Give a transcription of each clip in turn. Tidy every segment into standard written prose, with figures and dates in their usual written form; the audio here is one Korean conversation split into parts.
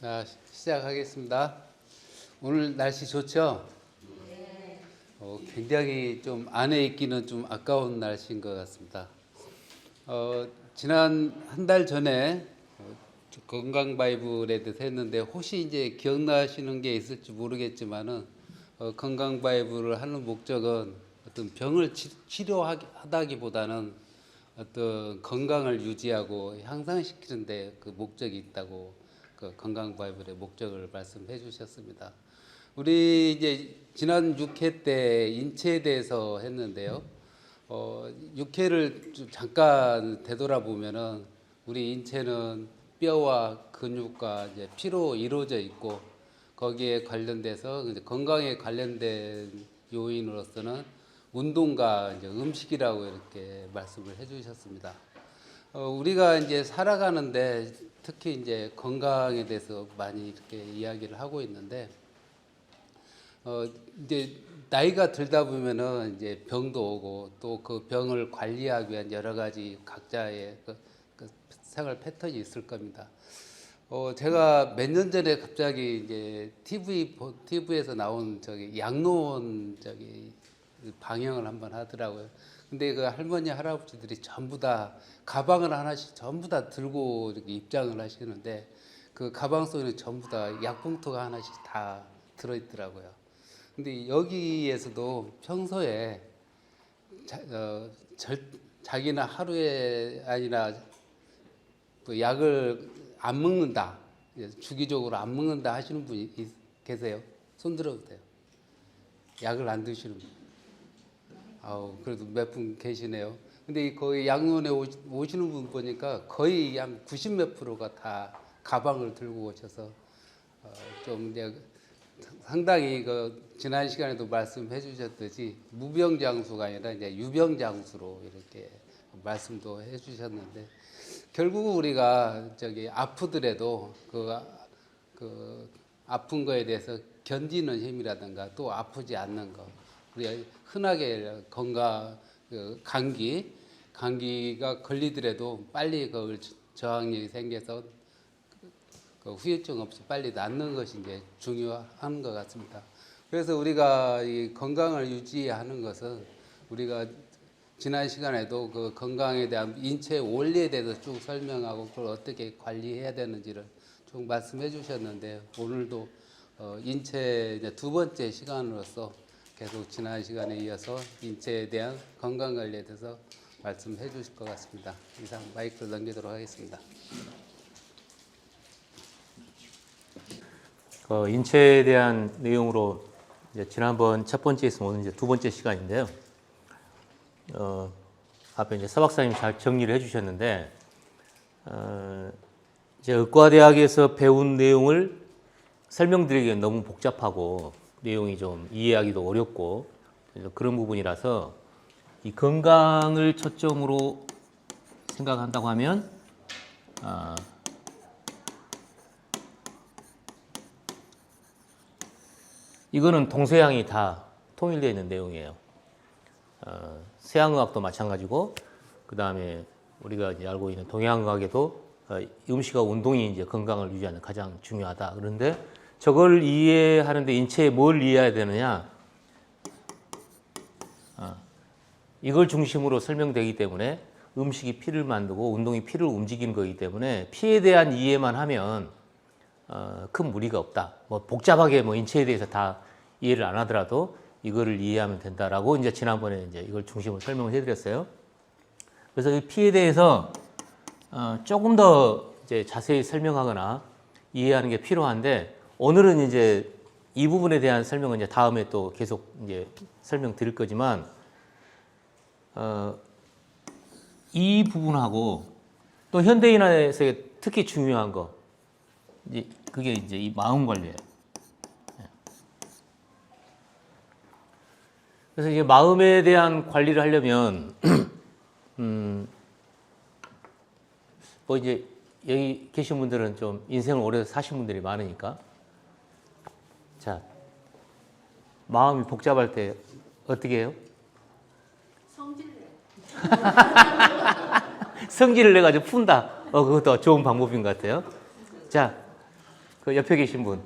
자, 시작하겠습니다. 오늘 날씨 좋죠? 굉장히 좀 안에 있기는 좀 아까운 날씨인 것 같습니다. 지난 한 달 전에 건강 바이블에 대해서 했는데 혹시 이제 기억나시는 게 있을지 모르겠지만은 건강 바이블을 하는 목적은 어떤 병을 치료하다기보다는 어떤 건강을 유지하고 향상시키는 데 그 목적이 있다고 그 건강 바이블의 목적을 말씀해 주셨습니다. 우리 이제 지난 6회 때 인체에 대해서 했는데요. 6회를 좀 잠깐 되돌아보면은 우리 인체는 뼈와 근육과 이제 피로 이루어져 있고 거기에 관련돼서 이제 건강에 관련된 요인으로서는 운동과 이제 음식이라고 이렇게 말씀을 해주셨습니다. 우리가 이제 살아가는데 특히 이제 건강에 대해서 많이 이렇게 이야기를 하고 있는데, 이제 나이가 들다 보면은 이제 병도 오고 또 그 병을 관리하기 위한 여러 가지 각자의 그 생활 패턴이 있을 겁니다. 제가 몇 년 전에 갑자기 이제 TV에서 나온 저기 양로원 저기 방영을 한번 하더라고요. 근데 그 할머니 할아버지들이 전부 다 가방을 하나씩 전부 다 들고 이렇게 입장을 하시는데 그 가방 속에는 전부 다 약봉투가 하나씩 다 들어있더라고요. 근데 여기에서도 평소에 자기는 하루에 아니라 그 약을 안 먹는다, 주기적으로 안 먹는다 하시는 분이 계세요? 손 들어도 돼요. 약을 안 드시는 분. 그래도 몇 분 계시네요. 근데 거의 양로원에 오시는 분 보니까 거의 한 90 몇 프로가 다 가방을 들고 오셔서 좀 이제 상당히 그 지난 시간에도 말씀해 주셨듯이 무병장수가 아니라 이제 유병장수로 이렇게 말씀도 해 주셨는데 결국 우리가 저기 아프더라도 그 아픈 거에 대해서 견디는 힘이라든가 또 아프지 않는 거 우리가 흔하게 감기가 걸리더라도 빨리 그걸 저항력이 생겨서 그 후유증 없이 빨리 낫는 것이 이제 중요한 것 같습니다. 그래서 우리가 이 건강을 유지하는 것은 우리가 지난 시간에도 그 건강에 대한 인체 원리에 대해서 쭉 설명하고 그걸 어떻게 관리해야 되는지를 쭉 말씀해 주셨는데 오늘도 인체 이제 두 번째 시간으로서 계속 지난 시간에 이어서 인체에 대한 건강 관리에 대해서 말씀해 주실 것 같습니다. 이상 마이크를 넘기도록 하겠습니다. 인체에 대한 내용으로 이제 지난번 첫 번째에서 오늘 이제 두 번째 시간인데요. 앞에 이제 서 박사님 잘 정리를 해주셨는데, 이제 의과대학에서 배운 내용을 설명드리기엔 너무 복잡하고 내용이 좀 이해하기도 어렵고 그런 부분이라서 이 건강을 초점으로 생각한다고 하면 이거는 동서양이 다 통일되어 있는 내용이에요. 서양의학도 마찬가지고 그 다음에 우리가 이제 알고 있는 동양의학에도 음식과 운동이 이제 건강을 유지하는 가장 중요하다. 그런데 저걸 이해하는데 인체에 뭘 이해해야 되느냐? 이걸 중심으로 설명되기 때문에 음식이 피를 만들고 운동이 피를 움직이는 거기 때문에 피에 대한 이해만 하면 큰 무리가 없다. 뭐 복잡하게 뭐 인체에 대해서 다 이해를 안 하더라도 이거를 이해하면 된다라고 이제 지난번에 이제 이걸 중심으로 설명을 해드렸어요. 그래서 이 피에 대해서 조금 더 이제 자세히 설명하거나 이해하는 게 필요한데 오늘은 이제 이 부분에 대한 설명은 이제 다음에 또 계속 이제 설명드릴 거지만 이 부분하고 또 현대인에서 특히 중요한 거 그게 이제 이 마음 관리예요. 그래서 이제 마음에 대한 관리를 하려면 뭐 이제 여기 계신 분들은 좀 인생을 오래 사신 분들이 많으니까 자 마음이 복잡할 때 어떻게 해요? 성질을 내가지고 푼다. 그것도 좋은 방법인 것 같아요. 자, 그 옆에 계신 분.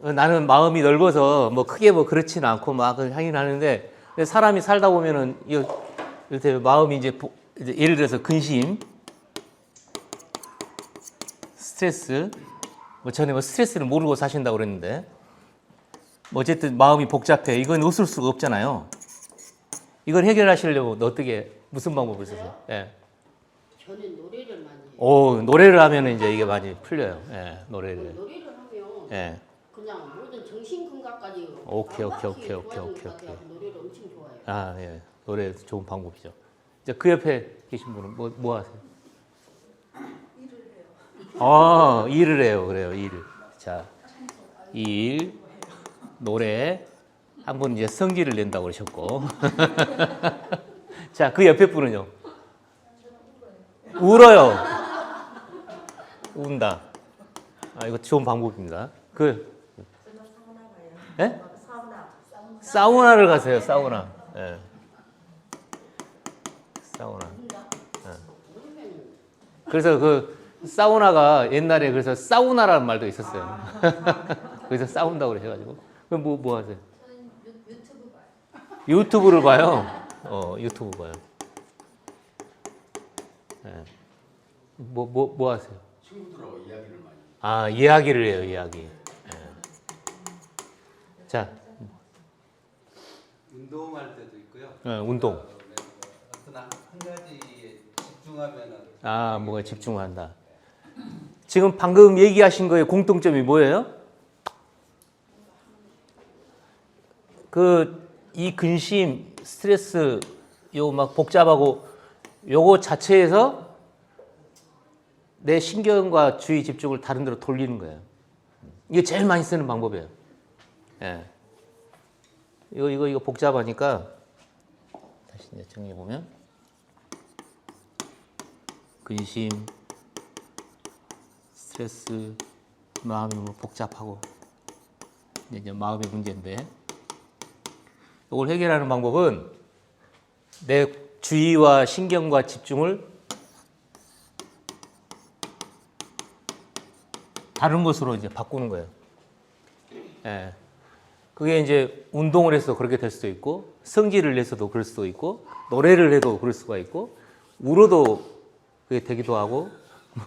나는 마음이 넓어서 뭐 크게 뭐 그렇지는 않고 막 하긴 하는데 사람이 살다 보면은 이렇게 마음이 이제 예를 들어서 근심, 스트레스, 뭐 전에 뭐 스트레스를 모르고 사신다고 그랬는데 뭐 어쨌든 마음이 복잡해. 이건 없을 수가 없잖아요. 이걸 해결하시려고 어떻게 무슨 방법을 쓰세요? 예. 저는 노래를 많이 해요. 오, 노래를 하면 이제 이게 많이 풀려요. 예, 노래를. 노래를 하면 예. 그냥 모든 정신 건강까지 오케이. 노래를 엄청 좋아해요. 아, 예. 노래 좋은 방법이죠. 이제 그 옆에 계신 분은 뭐 하세요? 일을 해요. 그래요. 일. 자, 일, 노래. 한 분 이제 성질을 낸다고 그러셨고. 자, 그 옆에 분은요? 울어요. 운다. 아, 이거 좋은 방법입니다. 예? 사우나를 가세요. 사우나. 예. 사우나. 예. 그래서 그 사우나가 옛날에 그래서 사우나라는 말도 있었어요. 그래서 싸운다고 그러셔가지고. 그럼 뭐 하세요? 저는 유튜브 봐요. 유튜브를 봐요. 유튜브 봐요. 예. 뭐 하세요? 친구들하고 이야기를 많이. 아, 이야기를 해요, 이야기. 예. 자, 운동할 때도 있고요. 운동. 어떤 한 가지에 집중하면은. 아, 뭐가 집중한다. 지금 방금 얘기하신 거의 공통점이 뭐예요? 이 근심, 스트레스, 요 막 복잡하고 요거 자체에서 내 신경과 주의 집중을 다른 데로 돌리는 거예요. 이게 제일 많이 쓰는 방법이에요. 예. 이거 복잡하니까 다시 이제 정리해 보면 근심, 스트레스, 마음이 뭐 복잡하고 이제 마음의 문제인데 이걸 해결하는 방법은 내 주의와 신경과 집중을 다른 것으로 이제 바꾸는 거예요. 예. 그게 이제 운동을 해서 그렇게 될 수도 있고, 성질을 내서도 그럴 수도 있고, 노래를 해도 그럴 수가 있고, 울어도 그게 되기도 하고,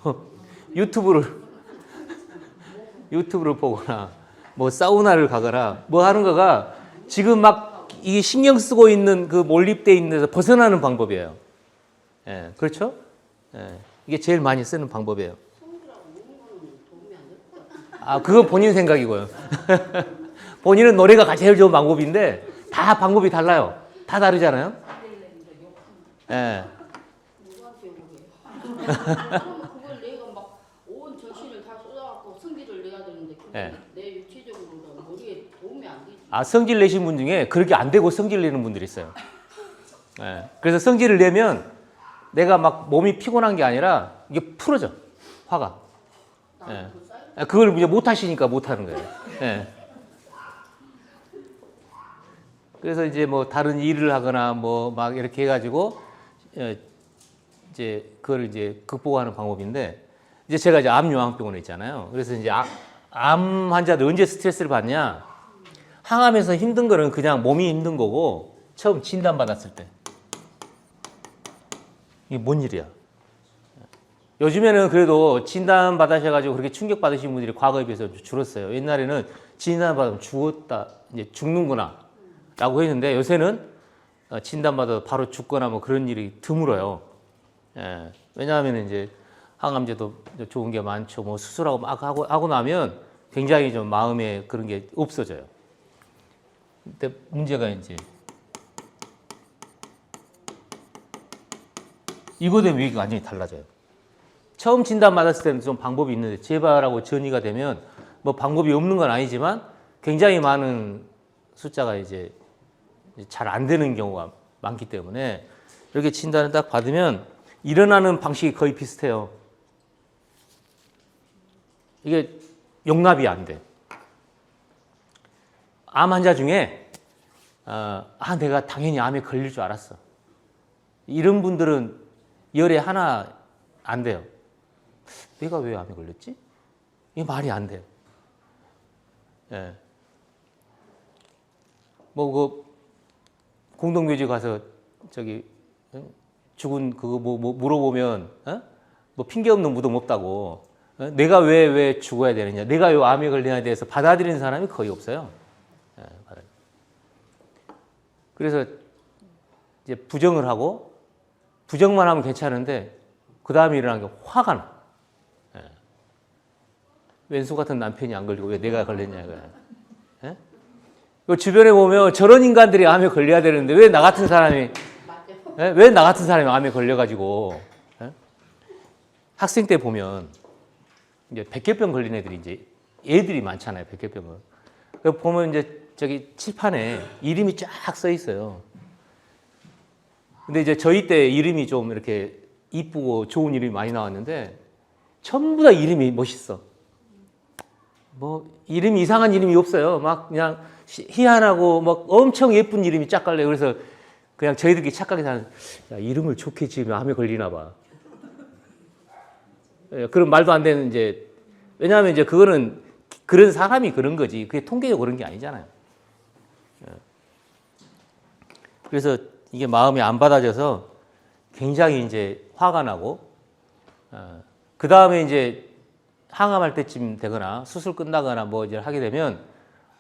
뭐 유튜브를 보거나, 뭐 사우나를 가거나, 뭐 하는 거가 지금 막 이게 신경 쓰고 있는 그 몰입돼 있는 데서 벗어나는 방법이에요. 예, 그렇죠? 예, 이게 제일 많이 쓰는 방법이에요. 아, 그건 본인 생각이고요. 본인은 노래가 제일 좋은 방법인데 다 방법이 달라요. 다 다르잖아요. 예. 누구한테 그러면 그걸 내가 막 온 정신을 다 쏟아갖고 성질을 내야 되는데 그게 내 육체적으로 머리에 도움이 안 되지. 아, 성질 내신 분 중에 그렇게 안 되고 성질 내는 분들이 있어요. 예. 그래서 성질을 내면 내가 막 몸이 피곤한 게 아니라 이게 풀어져. 화가. 예. 그걸 이제 못 하시니까 못 하는 거예요. 예. 그래서 이제 뭐 다른 일을 하거나 뭐 막 이렇게 해가지고 이제 그걸 이제 극복하는 방법인데 이제 제가 이제 암요양병원에 있잖아요. 그래서 이제 암 환자들 언제 스트레스를 받냐? 항암에서 힘든 거는 그냥 몸이 힘든 거고 처음 진단 받았을 때 이게 뭔 일이야? 요즘에는 그래도 진단 받으셔가지고 그렇게 충격 받으신 분들이 과거에 비해서 줄었어요. 옛날에는 진단 받으면 죽었다, 이제 죽는구나 라고 했는데 요새는 진단 받아도 바로 죽거나 뭐 그런 일이 드물어요. 예. 왜냐하면 이제 항암제도 좋은 게 많죠. 뭐 수술하고 막 하고 나면 굉장히 좀 마음에 그런 게 없어져요. 근데 문제가 이제 이거 되면 이게 완전히 달라져요. 처음 진단 받았을 때는 좀 방법이 있는데 재발하고 전이가 되면 뭐 방법이 없는 건 아니지만 굉장히 많은 숫자가 이제 잘 안 되는 경우가 많기 때문에 이렇게 진단을 딱 받으면 일어나는 방식이 거의 비슷해요. 이게 용납이 안 돼. 암 환자 중에 내가 당연히 암에 걸릴 줄 알았어. 이런 분들은 열에 하나 안 돼요. 내가 왜 암에 걸렸지? 이게 말이 안 돼요. 예. 그 공동묘지 가서 저기 죽은 그거 뭐 물어보면 뭐 핑계 없는 무덤 없다고. 내가 왜 죽어야 되느냐, 내가 왜 암에 걸리냐에 대해서 받아들이는 사람이 거의 없어요. 예, 그래서 이제 부정을 하고, 부정만 하면 괜찮은데 그 다음에 일어나는 게 화가 나. 예. 왼수 같은 남편이 안 걸리고 왜 내가 걸렸냐 이거야. 예? 그 주변에 보면 저런 인간들이 암에 걸려야 되는데 왜 나 같은 사람이 예? 왜 나 같은 사람이 암에 걸려가지고 예? 학생 때 보면 이제 백혈병 걸린 애들이 이제 애들이 많잖아요. 백혈병은. 보면 이제 저기 칠판에 이름이 쫙 써 있어요. 근데 이제 저희 때 이름이 좀 이렇게 이쁘고 좋은 이름이 많이 나왔는데 전부 다 이름이 멋있어. 뭐 이름이 이상한 이름이 없어요. 막 그냥 희한하고 막 엄청 예쁜 이름이 쫙 깔려요. 그래서 그냥 저희들끼리 착각이 사는, 야, 이름을 좋게 지으면 암에 걸리나 봐. 그런 말도 안 되는 이제, 왜냐하면 이제 그거는 그런 사람이 그런 거지. 그게 통계적으로 그런 게 아니잖아요. 그래서 이게 마음이 안 받아져서 굉장히 이제 화가 나고, 그 다음에 이제 항암할 때쯤 되거나 수술 끝나거나 뭐 이제 하게 되면,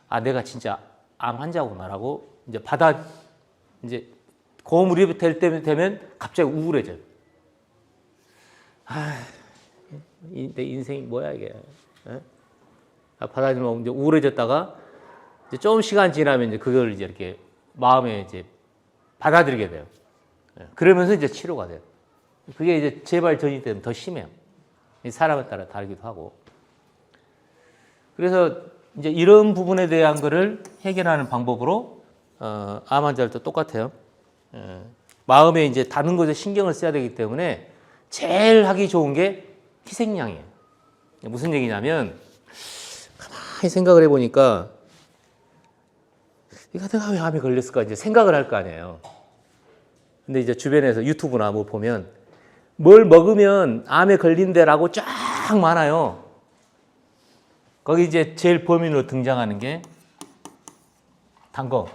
아, 내가 진짜 암 환자구나라고 이제 이제 고무리 될 때 되면 갑자기 우울해져요. 내 인생이 뭐야 이게. 받아들이면 이제 우울해졌다가 이제 좀 시간 지나면 이제 그걸 이제 이렇게 마음에 이제 받아들이게 돼요. 그러면서 이제 치료가 돼요. 그게 이제 재발 전이 되면 더 심해요. 사람에 따라 다르기도 하고. 그래서 이제 이런 부분에 대한 거를 해결하는 방법으로 암 환자들도 똑같아요. 마음에 이제 다른 것에 신경을 써야 되기 때문에 제일 하기 좋은 게 희생양이에요. 무슨 얘기냐면 가만히 생각을 해보니까 이거 내가 왜 암에 걸렸을까 이제 생각을 할 거 아니에요. 근데 이제 주변에서 유튜브나 뭐 보면 뭘 먹으면 암에 걸린대라고 쫙 많아요. 거기 이제 제일 범인으로 등장하는 게 단 거,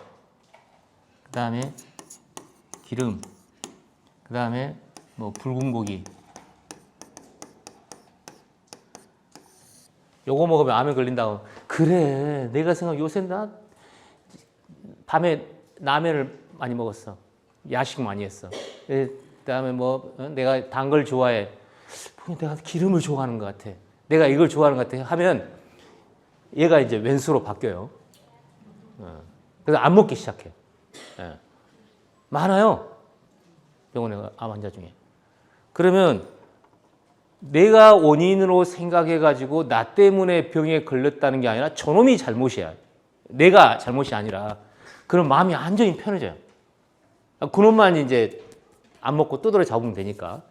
그 다음에 기름, 그 다음에 뭐 붉은 고기. 요거 먹으면 암에 걸린다고. 그래, 내가 요새 나 밤에 라면을 많이 먹었어. 야식 많이 했어. 그 다음에 뭐 내가 단 걸 좋아해. 내가 기름을 좋아하는 것 같아. 내가 이걸 좋아하는 것 같아. 하면 얘가 이제 왼수로 바뀌어요. 그래서 안 먹기 시작해. 많아요. 병원에 암 환자 중에. 그러면 내가 원인으로 생각해가지고 나 때문에 병에 걸렸다는 게 아니라 저놈이 잘못이야. 내가 잘못이 아니라. 그럼 마음이 완전히 편해져요. 그놈만 이제 안 먹고 두드려 잡으면 되니까.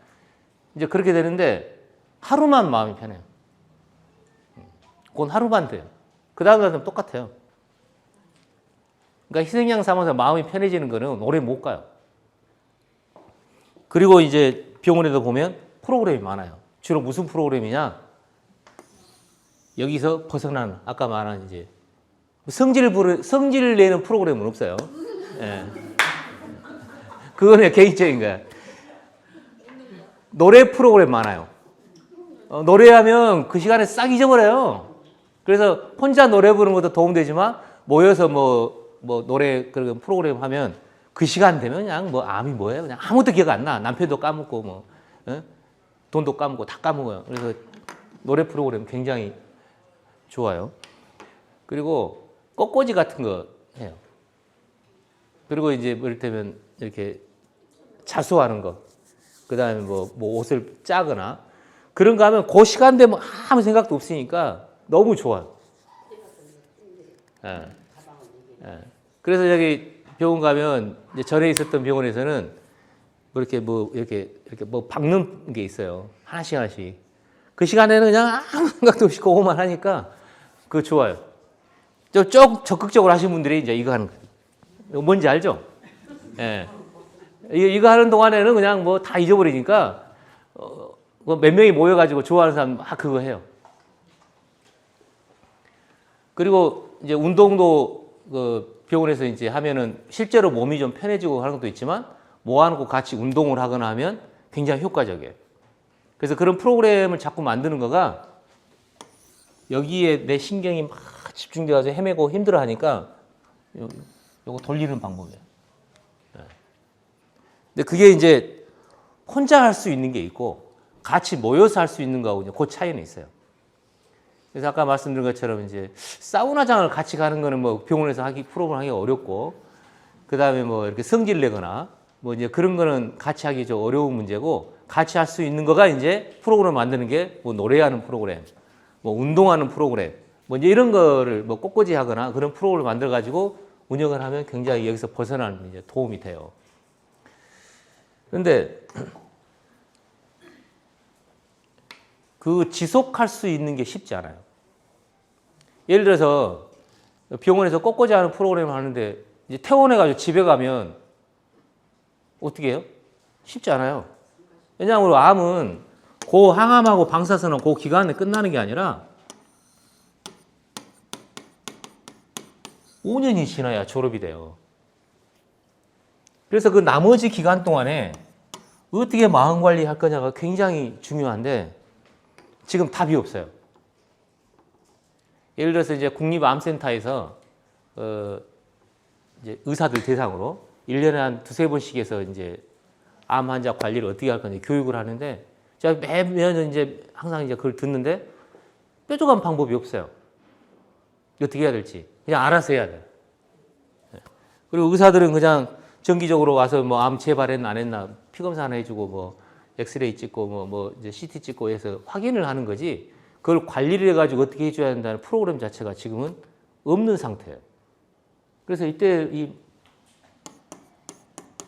이제 그렇게 되는데 하루만 마음이 편해요. 그건 하루만 돼요. 그 다음은 똑같아요. 그러니까 희생양 삼아서 마음이 편해지는 거는 오래 못 가요. 그리고 이제 병원에도 보면 프로그램이 많아요. 주로 무슨 프로그램이냐? 여기서 벗어나는, 아까 말한 이제 성질을 내는 프로그램은 없어요. 예. 그건 내 개인적인 거야. 노래 프로그램 많아요. 노래하면 그 시간에 싹 잊어버려요. 그래서 혼자 노래 부르는 것도 도움되지만 모여서 뭐 노래 그런 프로그램 하면 그 시간 되면 그냥 뭐 암이 뭐예요? 그냥 아무것도 기억 안 나. 남편도 까먹고 뭐 돈도 까먹고 다 까먹어요. 그래서 노래 프로그램 굉장히 좋아요. 그리고 꽃꽂이 같은 거 해요. 그리고 이제 이를테면 이렇게 자수하는 거, 그 다음에 뭐 옷을 짜거나 그런 거 하면 그 시간 되면 아무 생각도 없으니까 너무 좋아요. 예. 예. 그래서 여기 병원 가면 이제 전에 있었던 병원에서는 이렇게 뭐 박는 게 있어요. 하나씩. 그 시간에는 그냥 아무 생각도 없이 그거만 하니까 그거 좋아요. 좀 적극적으로 하신 분들이 이제 이거 하는 거예요. 뭔지 알죠? 예. 이거 하는 동안에는 그냥 뭐 다 잊어버리니까 몇 명이 모여가지고 좋아하는 사람 막 그거 해요. 그리고 이제 운동도 그 병원에서 이제 하면은 실제로 몸이 좀 편해지고 하는 것도 있지만 모아놓고 같이 운동을 하거나 하면 굉장히 효과적이에요. 그래서 그런 프로그램을 자꾸 만드는 거가 여기에 내 신경이 막 집중돼가지고 헤매고 힘들어하니까 요거 돌리는 방법이에요. 네. 근데 그게 이제 혼자 할 수 있는 게 있고 같이 모여서 할 수 있는 거하고 이제 그 차이는 있어요. 그래서 아까 말씀드린 것처럼 이제 사우나장을 같이 가는 거는 뭐 병원에서 프로그램 하기 어렵고, 그 다음에 뭐 이렇게 성질 내거나 뭐 이제 그런 거는 같이 하기 좀 어려운 문제고, 같이 할 수 있는 거가 이제 프로그램 만드는 게 뭐 노래하는 프로그램, 뭐 운동하는 프로그램, 뭐 이제 이런 거를 뭐 꽃꽂이 하거나 그런 프로그램을 만들어 가지고 운영을 하면 굉장히 여기서 벗어나는 이제 도움이 돼요. 그런데 그 지속할 수 있는 게 쉽지 않아요. 예를 들어서 병원에서 꽃꽂이 하는 프로그램을 하는데 이제 퇴원해가지고 집에 가면 어떻게 해요? 쉽지 않아요. 왜냐하면 암은 그 항암하고 방사선은 그 기간에 끝나는 게 아니라 5년이 지나야 졸업이 돼요. 그래서 그 나머지 기간 동안에 어떻게 마음 관리할 거냐가 굉장히 중요한데 지금 답이 없어요. 예를 들어서 이제 국립암센터에서 이제 의사들 대상으로 1년에 한 두세 번씩 해서 이제 암 환자 관리를 어떻게 할 건지 교육을 하는데 제가 매년 이제 항상 이제 그걸 듣는데 뾰족한 방법이 없어요. 어떻게 해야 될지. 그냥 알아서 해야 돼요. 그리고 의사들은 그냥 정기적으로 와서 뭐 암 재발했나 안 했나 피 검사 하나 해주고 뭐 엑스레이 찍고 뭐 이제 CT 찍고 해서 확인을 하는 거지, 그걸 관리를 해가지고 어떻게 해줘야 된다는 프로그램 자체가 지금은 없는 상태예요. 그래서 이때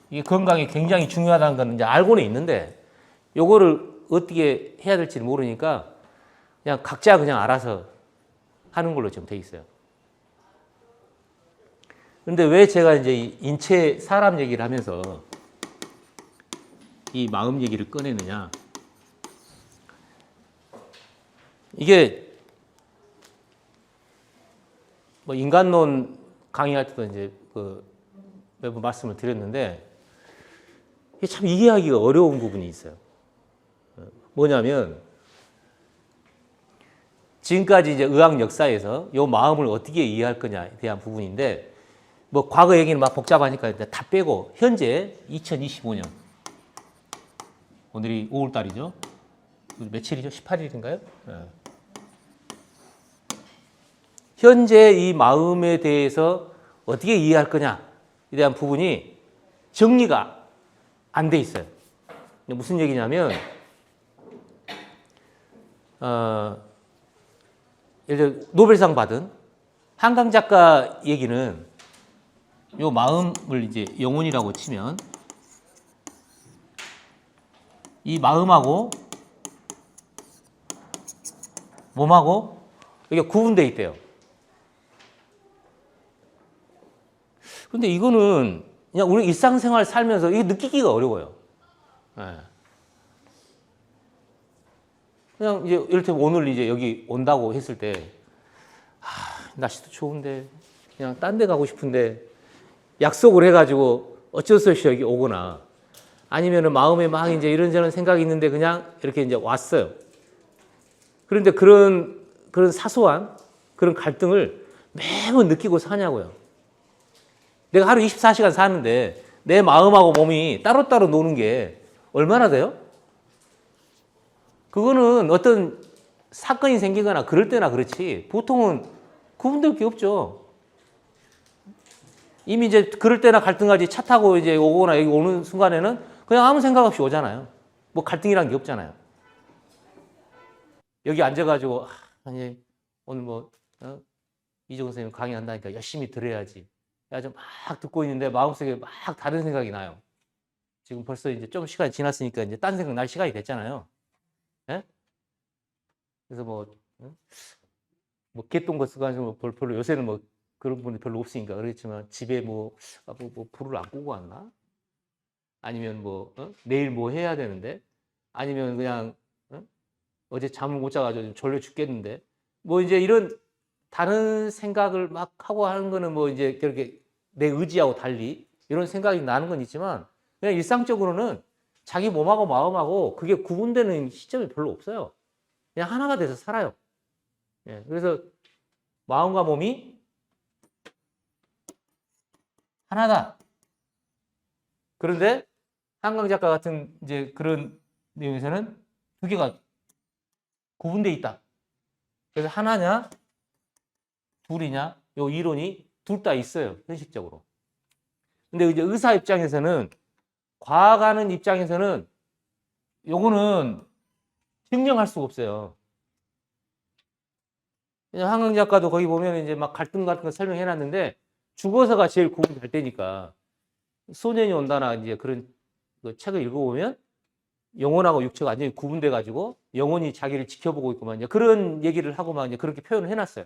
이 건강이 굉장히 중요하다는 건 이제 알고는 있는데 요거를 어떻게 해야 될지 모르니까 그냥 각자 그냥 알아서 하는 걸로 지금 돼 있어요. 그런데 왜 제가 이제 인체 사람 얘기를 하면서 이 마음 얘기를 꺼내느냐? 이게 뭐 인간론 강의할 때도 이제 매번 말씀을 드렸는데 이게 참 이해하기가 어려운 부분이 있어요. 뭐냐면 지금까지 이제 의학 역사에서 이 마음을 어떻게 이해할 거냐에 대한 부분인데, 뭐 과거 얘기는 막 복잡하니까 다 빼고 현재 2025년 오늘이 5월달이죠. 며칠이죠? 18일인가요? 네. 현재 이 마음에 대해서 어떻게 이해할 거냐에 대한 부분이 정리가 안 돼 있어요. 무슨 얘기냐면 예를 들어 노벨상 받은 한강 작가 얘기는 요 마음을 이제 영혼이라고 치면 이 마음하고 몸하고 이게 구분되어 있대요. 근데 이거는 그냥 우리 일상생활 살면서 이게 느끼기가 어려워요. 네. 그냥 이제 이를테면 오늘 이제 여기 온다고 했을 때, 날씨도 좋은데 그냥 딴 데 가고 싶은데 약속을 해가지고 어쩔 수 없이 여기 오거나, 아니면은 마음에 막 이제 이런저런 생각이 있는데 그냥 이렇게 이제 왔어요. 그런데 그런 사소한 그런 갈등을 매번 느끼고 사냐고요. 내가 하루 24시간 사는데 내 마음하고 몸이 따로따로 노는 게 얼마나 돼요? 그거는 어떤 사건이 생기거나 그럴 때나 그렇지 보통은 구분될 게 없죠. 이미 이제 그럴 때나 갈등까지 차 타고 이제 오거나 여기 오는 순간에는 그냥 아무 생각 없이 오잖아요. 뭐 갈등이란 게 없잖아요. 여기 앉아가지고 아니 오늘 뭐 이종훈 선생님 강의한다니까 열심히 들어야지. 좀 막 듣고 있는데 마음속에 막 다른 생각이 나요. 지금 벌써 이제 좀 시간이 지났으니까 이제 딴 생각 날 시간이 됐잖아요. 예? 그래서 뭐 개똥 쓰고 하시면 별로 요새는 뭐 그런 분이 별로 없으니까 그렇지만 집에 뭐 불을 안 끄고 왔나? 아니면 내일 뭐 해야 되는데? 아니면 그냥 어제 잠을 못 자가지고 좀 졸려 죽겠는데? 뭐 이제 이런 다른 생각을 막 하고 하는 거는 뭐 이제 그렇게 내 의지하고 달리 이런 생각이 나는 건 있지만 그냥 일상적으로는 자기 몸하고 마음하고 그게 구분되는 시점이 별로 없어요. 그냥 하나가 돼서 살아요. 예, 그래서 마음과 몸이 하나다. 그런데 한강 작가 같은 이제 그런 내용에서는 두 개가 구분돼 있다. 그래서 하나냐, 둘이냐, 요 이론이 둘 다 있어요. 현실적으로. 근데 이제 의사 입장에서는, 과학하는 입장에서는 요거는 증명할 수가 없어요. 한강 작가도 거기 보면 이제 막 갈등 같은 거 설명해 놨는데 죽어서가 제일 구분될 때니까 소년이 온다나 이제 그런 그 책을 읽어보면 영혼하고 육체가 완전히 구분돼 가지고 영혼이 자기를 지켜보고 있고 막 이제 그런 얘기를 하고 막 이제 그렇게 표현을 해놨어요.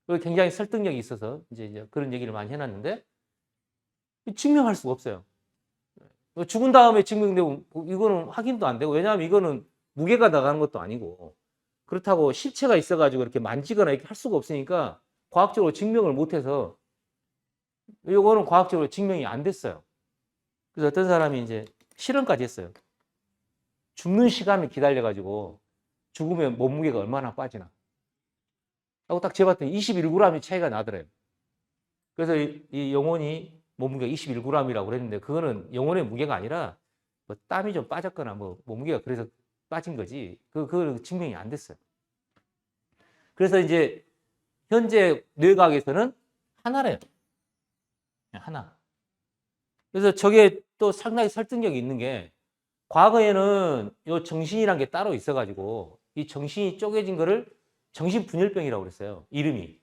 그리고 굉장히 설득력이 있어서 이제 그런 얘기를 많이 해놨는데 증명할 수가 없어요. 죽은 다음에 증명되고 이거는 확인도 안 되고 왜냐하면 이거는 무게가 나가는 것도 아니고 그렇다고 실체가 있어가지고 이렇게 만지거나 이렇게 할 수가 없으니까 과학적으로 증명을 못해서 이거는 과학적으로 증명이 안 됐어요. 그래서 어떤 사람이 이제 실험까지 했어요. 죽는 시간을 기다려가지고 죽으면 몸무게가 얼마나 빠지나. 하고 딱 재봤더니 21g이 차이가 나더래요. 그래서 이 영혼이 몸무게가 21g이라고 그랬는데 그거는 영혼의 무게가 아니라 뭐 땀이 좀 빠졌거나 뭐 몸무게가 그래서 빠진 거지. 그거 증명이 안 됐어요. 그래서 이제 현재 뇌과학에서는 하나래요. 하나. 그래서 저게 또 상당히 설득력이 있는 게 과거에는 요 정신이란 게 따로 있어가지고 이 정신이 쪼개진 거를 정신분열병이라고 그랬어요. 이름이.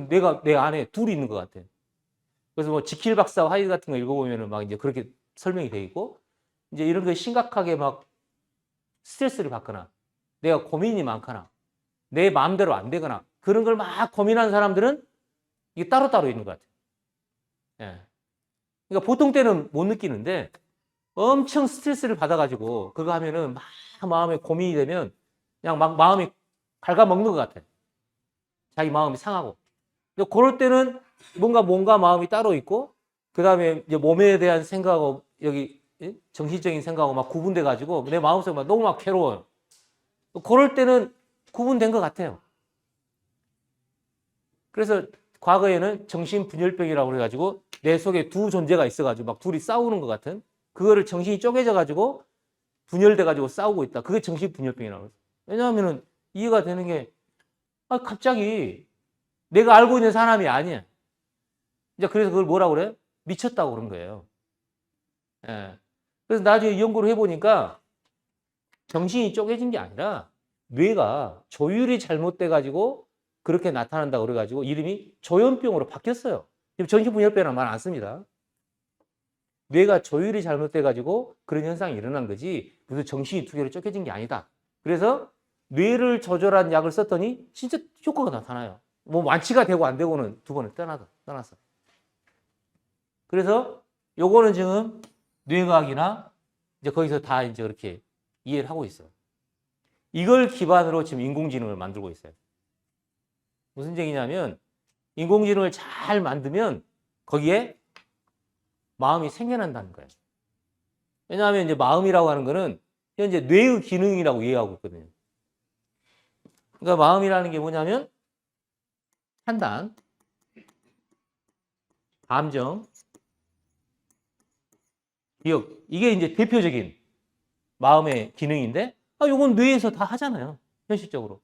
내가 내 안에 둘이 있는 것 같아. 그래서 뭐 지킬 박사 화이 같은 거 읽어보면은 막 이제 그렇게 설명이 돼 있고 이제 이런 게 심각하게 막 스트레스를 받거나 내가 고민이 많거나 내 마음대로 안 되거나 그런 걸 막 고민하는 사람들은 이게 따로따로 있는 것 같아요. 예. 그러니까 보통 때는 못 느끼는데 엄청 스트레스를 받아가지고 그거 하면은 막 마음에 고민이 되면 그냥 막 마음이 갉아먹는 것 같아요. 자기 마음이 상하고. 그럴 때는 뭔가 마음이 따로 있고 그 다음에 이제 몸에 대한 생각하고 여기 정신적인 생각하고 막 구분돼 가지고 내 마음속에 막 너무 막 괴로워요. 그럴 때는 구분된 것 같아요. 그래서 과거에는 정신분열병이라고 그래가지고 내 속에 두 존재가 있어가지고 막 둘이 싸우는 것 같은 그거를 정신이 쪼개져가지고 분열돼가지고 싸우고 있다. 그게 정신분열병이라고 그래요. 왜냐하면은 이해가 되는 게 갑자기 내가 알고 있는 사람이 아니야. 이제 그래서 그걸 뭐라고 그래요? 미쳤다고 그런 거예요. 예. 그래서 나중에 연구를 해보니까 정신이 쪼개진 게 아니라 뇌가 조율이 잘못돼가지고 그렇게 나타난다고 그래가지고 이름이 조현병으로 바뀌었어요. 지금 정신분열병이라는 말 안 씁니다. 뇌가 조율이 잘못돼가지고 그런 현상이 일어난 거지 무슨 정신이 두 개로 쪼개진 게 아니다. 그래서 뇌를 조절한 약을 썼더니 진짜 효과가 나타나요. 뭐 완치가 되고 안 되고는 두 번을 떠났어. 그래서 요거는 지금 뇌과학이나 이제 거기서 다 이제 그렇게 이해를 하고 있어요. 이걸 기반으로 지금 인공지능을 만들고 있어요. 무슨 얘기냐면 인공지능을 잘 만들면 거기에 마음이 생겨난다는 거예요. 왜냐하면 이제 마음이라고 하는 거는 현재 뇌의 기능이라고 이해하고 있거든요. 그러니까 마음이라는 게 뭐냐면 판단, 감정, 기억 이게 이제 대표적인 마음의 기능인데 요건 뇌에서 다 하잖아요. 현실적으로.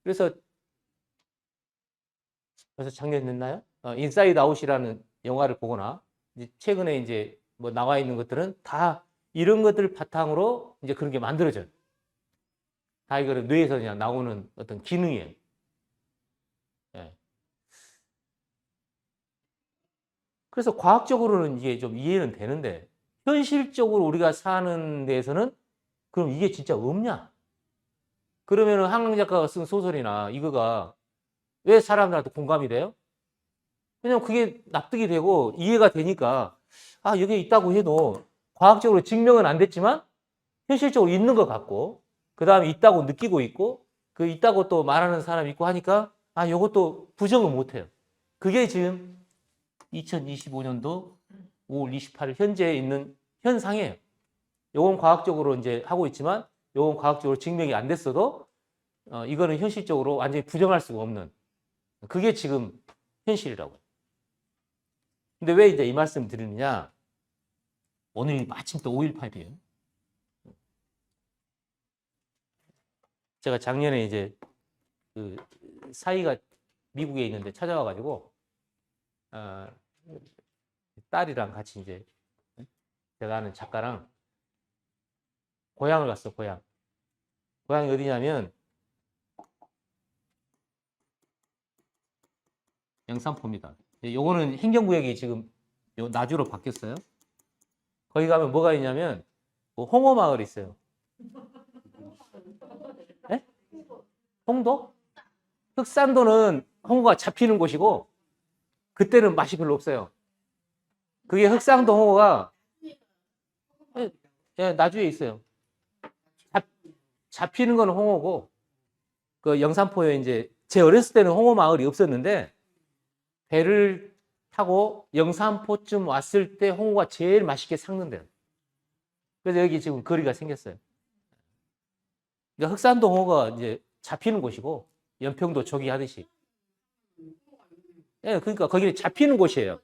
그래서 벌써 작년 됐나요? 인사이드 아웃이라는 영화를 보거나 이제 최근에 이제 뭐 나와 있는 것들은 다 이런 것들을 바탕으로 이제 그런 게 만들어져요. 다 이거를 뇌에서 그냥 나오는 어떤 기능이에요. 예. 그래서 과학적으로는 이게 좀 이해는 되는데 현실적으로 우리가 사는 데에서는 그럼 이게 진짜 없냐? 그러면은 한강 작가가 쓴 소설이나 이거가 왜 사람들한테 공감이 돼요? 왜냐면 그게 납득이 되고 이해가 되니까 여기에 있다고 해도 과학적으로 증명은 안 됐지만 현실적으로 있는 것 같고 그 다음에 있다고 느끼고 있고 그 있다고 또 말하는 사람이 있고 하니까 요것도 부정을 못 해요. 그게 지금 2025년도 5월 28일 현재 있는 현상이에요. 요건 과학적으로 이제 하고 있지만 요건 과학적으로 증명이 안 됐어도 이거는 현실적으로 완전히 부정할 수가 없는 그게 지금 현실이라고요. 근데 왜 이제 이 말씀 드리느냐? 오늘이 마침 또 5.18이에요. 제가 작년에 이제 그 사이가 미국에 있는데 찾아와가지고 딸이랑 같이 이제 제가 아는 작가랑 고향을 갔어. 고향이 어디냐면 영산포입니다. 요거는 행정구역이 지금 요 나주로 바뀌었어요. 거기 가면 뭐가 있냐면 홍어 마을이 있어요. 네? 홍도? 흑산도는 홍어가 잡히는 곳이고 그때는 맛이 별로 없어요. 그게 흑산도 홍어가 나주에 있어요. 잡히는 건 홍어고 그 영산포에 이제 제 어렸을 때는 홍어 마을이 없었는데 배를 타고 영산포쯤 왔을 때 홍어가 제일 맛있게 삭는데요. 그래서 여기 지금 거리가 생겼어요. 그러니까 흑산도 홍어가 이제 잡히는 곳이고 연평도 조기 하듯이. 예, 그러니까 거기는 잡히는 곳이에요.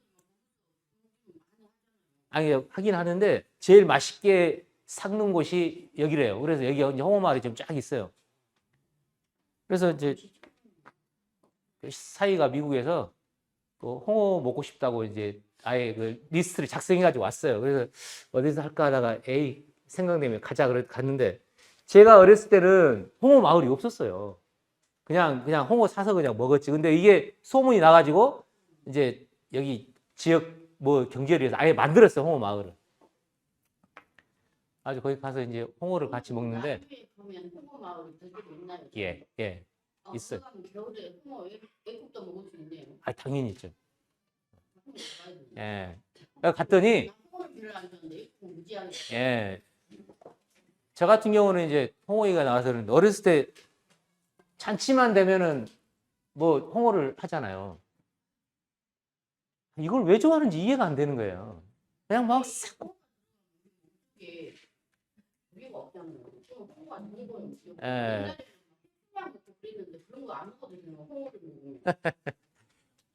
아니 하긴 하는데 제일 맛있게 삭는 곳이 여기래요. 그래서 여기 홍어 마을이 좀 쫙 있어요. 그래서 이제 사이가 미국에서 그 홍어 먹고 싶다고 이제 아예 그 리스트를 작성해가지고 왔어요. 그래서 어디서 할까 하다가 에이 생각나면 가자 그래 갔는데 제가 어렸을 때는 홍어 마을이 없었어요. 그냥 홍어 사서 그냥 먹었지. 근데 이게 소문이 나가지고 이제 여기 지역 뭐 경제를 위해서 아예 만들었어요. 홍어 마을을. 아주 거기 가서 이제 홍어를 같이 먹는데 나중에 보면 홍어 마을이 저기도 있나요? 예 있어요. 겨울에 홍어 애국도 먹을 수 있네요. 당연히 있죠. 홍어 먹어야 되는데. 예. 갔더니 홍어를 별로 안 좋아하는데 애국 무지하게. 예. 저 같은 경우는 이제 홍어회가 나와서는 어렸을 때 잔치만 되면은 뭐 홍어를 하잖아요. 이걸 왜 좋아하는지 이해가 안 되는 거예요. 그냥 막 싹. 이게 우리가 없잖아요. 홍어가 좋은 건 예. 옛날에는 그냥 먹고 그랬는데 그런 거 안 먹거든요. 홍어를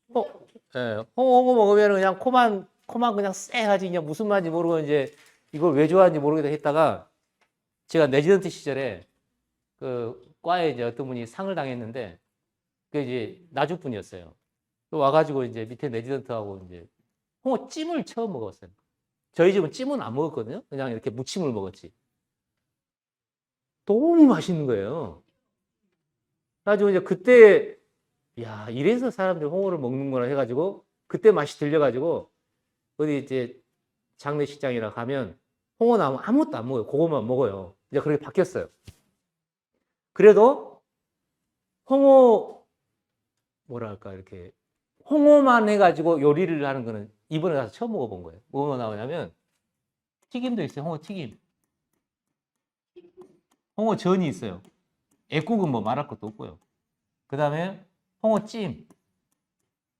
먹으면. 홍어 먹으면 그냥 코만 그냥 쎄하지 그냥 무슨 말인지 모르고 이제 이걸 왜 좋아하는지 모르겠다 했다가 제가 레지던트 시절에 그 과에 이제 어떤 분이 상을 당했는데 그 이제 나주 분이었어요. 또 와가지고 이제 밑에 레지던트하고 이제 홍어 찜을 처음 먹었어요. 저희 집은 찜은 안 먹었거든요. 그냥 이렇게 무침을 먹었지. 너무 맛있는 거예요. 그래가지고 이제 그때 야 이래서 사람들이 홍어를 먹는구나 해가지고 그때 맛이 들려가지고 어디 이제 장례식장이나 가면 홍어 나오면 아무것도 안 먹어요. 그것만 먹어요. 이제 그렇게 바뀌었어요. 그래도 홍어 뭐랄까 이렇게 홍어만 해가지고 요리를 하는 거는 이번에 가서 처음 먹어본 거예요. 뭐가 나오냐면 튀김도 있어요. 홍어 튀김. 홍어 전이 있어요. 애국은 뭐 말할 것도 없고요. 그 다음에 홍어찜,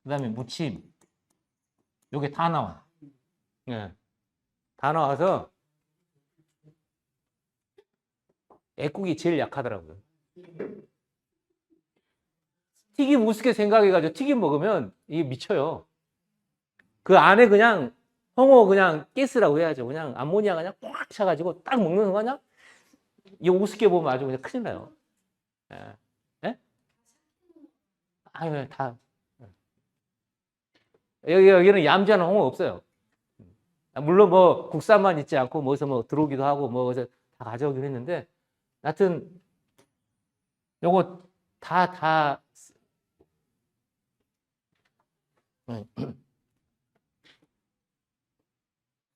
그 다음에 무침. 요게 다 나와. 예. 다 나와서 애국이 제일 약하더라고요. 튀김 우습게 생각해가지고 튀김 먹으면 이게 미쳐요. 그 안에 그냥 홍어 그냥 가스라고 해야죠. 그냥 암모니아 그냥 꽉 차가지고 딱 먹는 순간 그냥 이거 우습게 보면 아주 그냥 큰일 나요. 예? 예? 아유 다 여기는 얌전한 홍어 없어요. 물론 뭐 국산만 있지 않고 뭐서 뭐 들어오기도 하고 뭐 어디서 다 가져오긴 했는데 하여튼 요거 다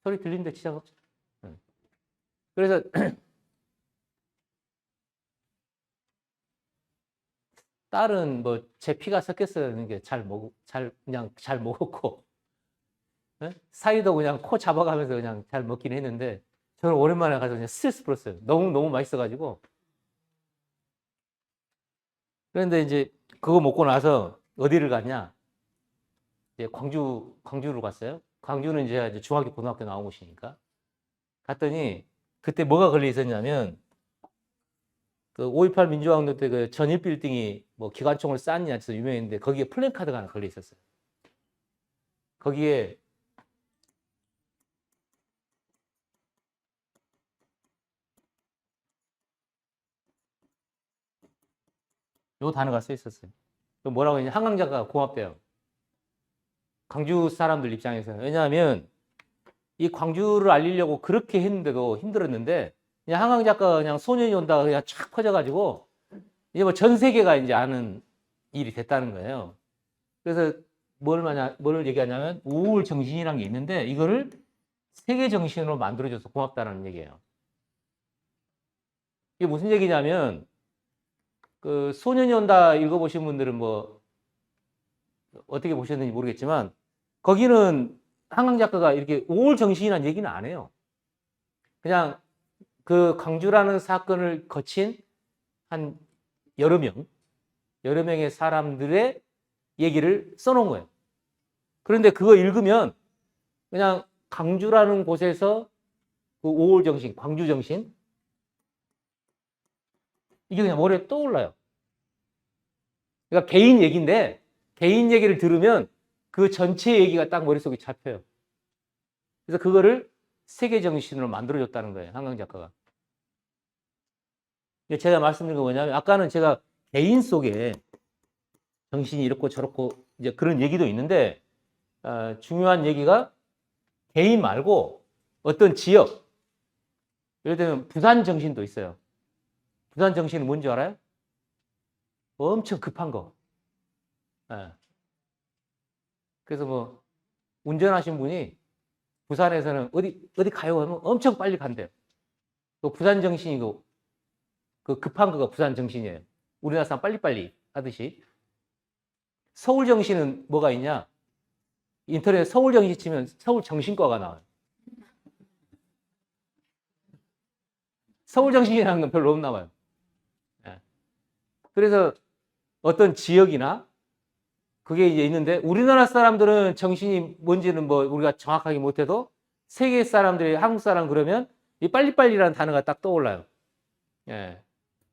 소리 들리는데 지장 없죠. 그래서 딸은 뭐 제 피가 섞였어는 게 그냥 잘 먹었고 사이도 그냥 코 잡아가면서 그냥 잘 먹긴 했는데 저는 오랜만에 가서 그냥 스트레스 풀었어요. 너무 맛있어가지고 그런데 이제 그거 먹고 나서 어디를 갔냐? 이제 광주로 갔어요. 광주는 이제 중학교, 고등학교 나온 곳이니까. 갔더니 그때 뭐가 걸려 있었냐면 그 5.18 민주화운동 때 그 전일 빌딩이 뭐 기관총을 쐈냐 해서 유명했는데 거기에 플랜카드가 하나 걸려 있었어요. 거기에 요 단어가 써 있었어요. 뭐라고 했냐? 한강 작가가 고맙대요. 광주 사람들 입장에서는. 왜냐하면 이 광주를 알리려고 그렇게 했는데도 힘들었는데 그냥 한강 작가가 그냥 소년이 온다가 그냥 쫙 퍼져가지고 이제 뭐 전 세계가 이제 아는 일이 됐다는 거예요. 그래서 뭘 얘기하냐면 우울 정신이라는 게 있는데 이거를 세계 정신으로 만들어줘서 고맙다는 얘기예요. 이게 무슨 얘기냐면 그 소년이 온다 읽어보신 분들은 뭐 어떻게 보셨는지 모르겠지만 거기는 한강 작가가 이렇게 우울 정신이라는 얘기는 안 해요. 그냥 그 광주라는 사건을 거친 한 여러 명의 사람들의 얘기를 써놓은 거예요. 그런데 그거 읽으면 그냥 광주라는 곳에서 그 우울 정신, 광주 정신 이게 그냥 머리에 떠올라요. 그러니까 개인 얘기인데 개인 얘기를 들으면 그 전체 얘기가 딱 머릿속에 잡혀요. 그래서 그거를 세계 정신으로 만들어줬다는 거예요. 한강 작가가. 제가 말씀드린 건 뭐냐면 아까는 제가 개인 속에 정신이 이렇고 저렇고 이제 그런 얘기도 있는데 중요한 얘기가 개인 말고 어떤 지역 예를 들면 부산 정신도 있어요. 부산 정신은 뭔지 알아요? 엄청 급한 거. 예. 그래서 뭐 운전하신 분이 부산에서는 어디 가요 하면 엄청 빨리 간대요. 또 부산 정신이 그 급한 거가 부산 정신이에요. 우리나라 사람 빨리빨리 하듯이. 서울 정신은 뭐가 있냐? 인터넷에 서울 정신 치면 서울 정신과가 나와요. 서울 정신이라는 건 별로 없나 봐요. 예. 그래서 어떤 지역이나 그게 이제 있는데 우리나라 사람들은 정신이 뭔지는 뭐 우리가 정확하게 못해도 세계 사람들이 한국 사람 그러면 이 빨리빨리라는 단어가 딱 떠올라요. 예.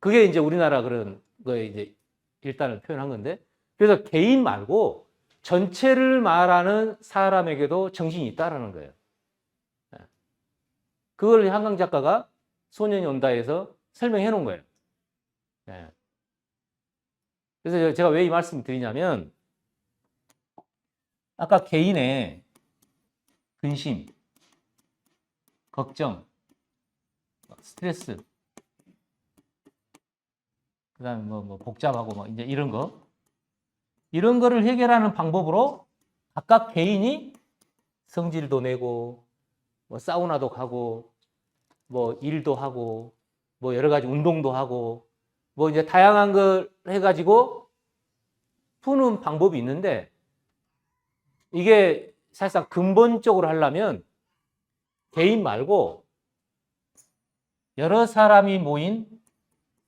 그게 이제 우리나라 그런 거에 이제 일단을 표현한 건데 그래서 개인 말고 전체를 말하는 사람에게도 정신이 있다라는 거예요. 예. 그걸 한강 작가가 소년이 온다에서 설명해 놓은 거예요. 예. 그래서 제가 왜 이 말씀을 드리냐면 아까 개인의 근심, 걱정, 스트레스, 그 다음에 뭐 복잡하고 뭐 이제 이런 거를 해결하는 방법으로 각각 개인이 성질도 내고, 뭐 사우나도 가고, 뭐 일도 하고, 뭐 여러 가지 운동도 하고, 뭐 이제 다양한 걸 해가지고 푸는 방법이 있는데, 이게 사실상 근본적으로 하려면 개인 말고 여러 사람이 모인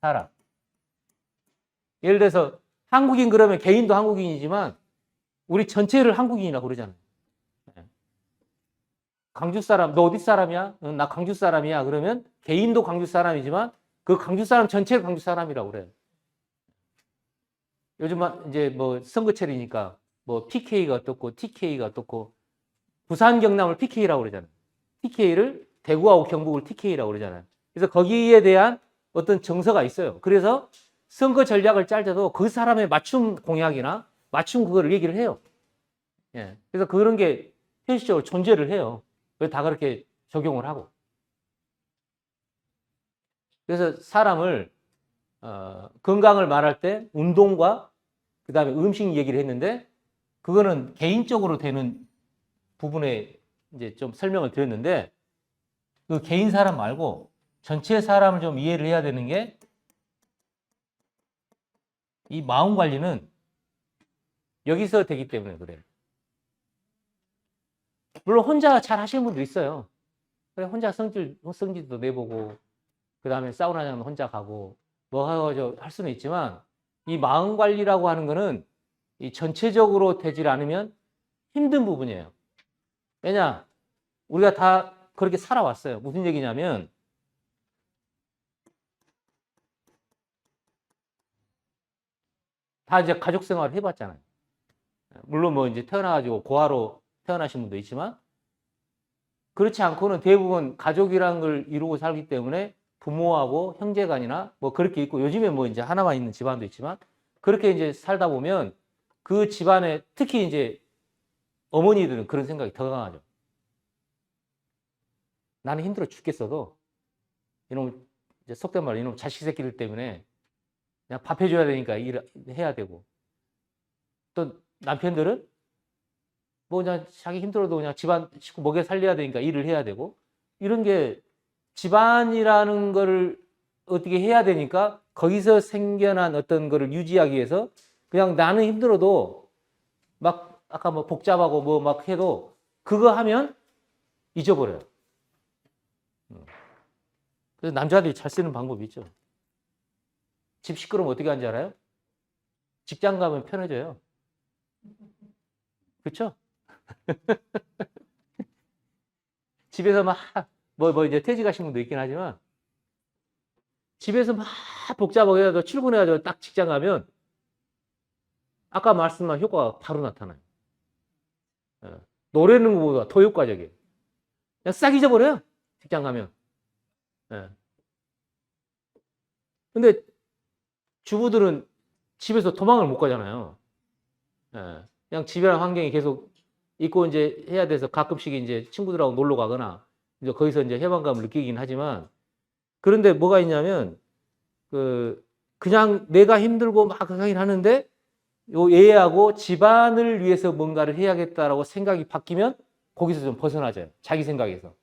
사람. 예를 들어서 한국인 그러면 개인도 한국인이지만 우리 전체를 한국인이라고 그러잖아요. 광주 사람, 너 어디 사람이야? 나 광주 사람이야. 그러면 개인도 광주 사람이지만 그 광주 사람 전체를 광주 사람이라고 그래요. 요즘 이제 뭐 선거철이니까 뭐 PK가 어떻고 TK가 어떻고 부산 경남을 PK라고 그러잖아요. TK를 대구하고 경북을 TK라고 그러잖아요. 그래서 거기에 대한 어떤 정서가 있어요. 그래서 선거 전략을 짤 때도 그 사람의 맞춤 공약이나 맞춤 그거를 얘기를 해요. 예. 그래서 그런 게 현실적으로 존재를 해요. 그래서 다 그렇게 적용을 하고. 그래서 사람을 건강을 말할 때 운동과 그 다음에 음식 얘기를 했는데 그거는 개인적으로 되는 부분에 이제 좀 설명을 드렸는데 그 개인 사람 말고 전체 사람을 좀 이해를 해야 되는 게 이 마음 관리는 여기서 되기 때문에 그래요. 물론 혼자 잘 하시는 분도 있어요. 그래 혼자 성질도 내보고 그 다음에 사우나장 혼자 가고 뭐 하고 할 수는 있지만 이 마음 관리라고 하는 거는 이 전체적으로 되질 않으면 힘든 부분이에요. 왜냐? 우리가 다 그렇게 살아왔어요. 무슨 얘기냐면 다 이제 가족 생활을 해봤잖아요. 물론 뭐 이제 태어나가지고 고아로 태어나신 분도 있지만 그렇지 않고는 대부분 가족이라는 걸 이루고 살기 때문에 부모하고 형제간이나 뭐 그렇게 있고 요즘에 뭐 이제 하나만 있는 집안도 있지만 그렇게 이제 살다 보면 그 집안에 특히 이제 어머니들은 그런 생각이 더 강하죠. 나는 힘들어 죽겠어도 이놈 이제 속된 말로 이놈 자식 새끼들 때문에 그냥 밥 해줘야 되니까 일을 해야 되고 또 남편들은 뭐 그냥 자기 힘들어도 그냥 집안 식구 먹여 살려야 되니까 일을 해야 되고 이런 게 집안이라는 거를 어떻게 해야 되니까 거기서 생겨난 어떤 거를 유지하기 위해서 그냥 나는 힘들어도 막 아까 뭐 복잡하고 뭐 막 해도 그거 하면 잊어버려요. 그래서 남자들이 잘 쓰는 방법이 있죠. 집 시끄러우면 어떻게 하는지 알아요? 직장 가면 편해져요. 그렇죠? 집에서 막 뭐 이제 퇴직하신 분도 있긴 하지만 집에서 막 복잡하게 해도 출근해가지고 딱 직장 가면 아까 말씀한 효과가 바로 나타나요. 노래는 것보다 더 효과적이에요. 그냥 싹 잊어버려요. 직장 가면. 근데 주부들은 집에서 도망을 못 가잖아요. 그냥 집이랑 환경이 계속 있고 이제 해야 돼서 가끔씩 이제 친구들하고 놀러 가거나 이제 거기서 이제 해방감을 느끼긴 하지만 그런데 뭐가 있냐면 그냥 내가 힘들고 막 하긴 하는데 요 얘하고 집안을 위해서 뭔가를 해야겠다라고 생각이 바뀌면 거기서 좀 벗어나져요. 자기 생각에서.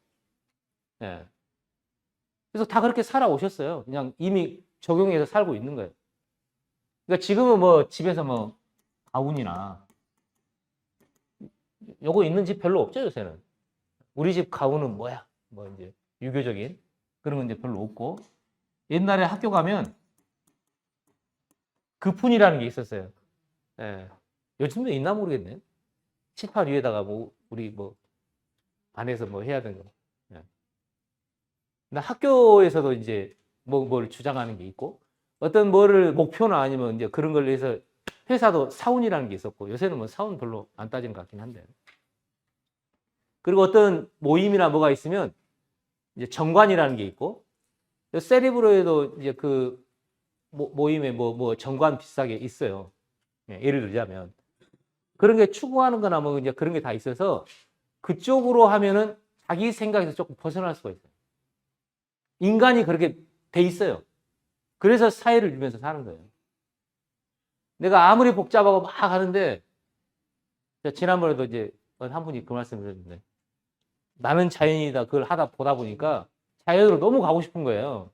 그래서 다 그렇게 살아오셨어요. 그냥 이미 적용해서 살고 있는 거예요. 그러니까 지금은 뭐 집에서 뭐 가훈이나 요거 있는 집 별로 없죠, 요새는. 우리 집 가훈은 뭐야? 뭐 이제 유교적인 그런 건 이제 별로 없고 옛날에 학교 가면 그푼이라는 게 있었어요. 요즘도 있나 모르겠네. 칠판 위에다가 뭐 우리 뭐 반에서 뭐 해야 되는 거. 근데 학교에서도 이제 뭘 주장하는 게 있고 어떤 뭐를 목표나 아니면 이제 그런 걸 위해서 회사도 사훈이라는 게 있었고 요새는 뭐 사훈 별로 안 따지는 것 같긴 한데 그리고 어떤 모임이나 뭐가 있으면 이제 정관이라는 게 있고 세리브로에도 이제 그 모임에 뭐 정관 비슷하게 있어요. 예를 들자면 그런 게 추구하는 거나 뭐 이제 그런 게 다 있어서 그쪽으로 하면은 자기 생각에서 조금 벗어날 수가 있어요. 인간이 그렇게 돼 있어요. 그래서 사회를 이루면서 사는 거예요. 내가 아무리 복잡하고 막 하는데 지난번에도 이제 한 분이 그 말씀을 드렸는데 나는 자연이다 그걸 하다 보다 보니까 자연으로 너무 가고 싶은 거예요.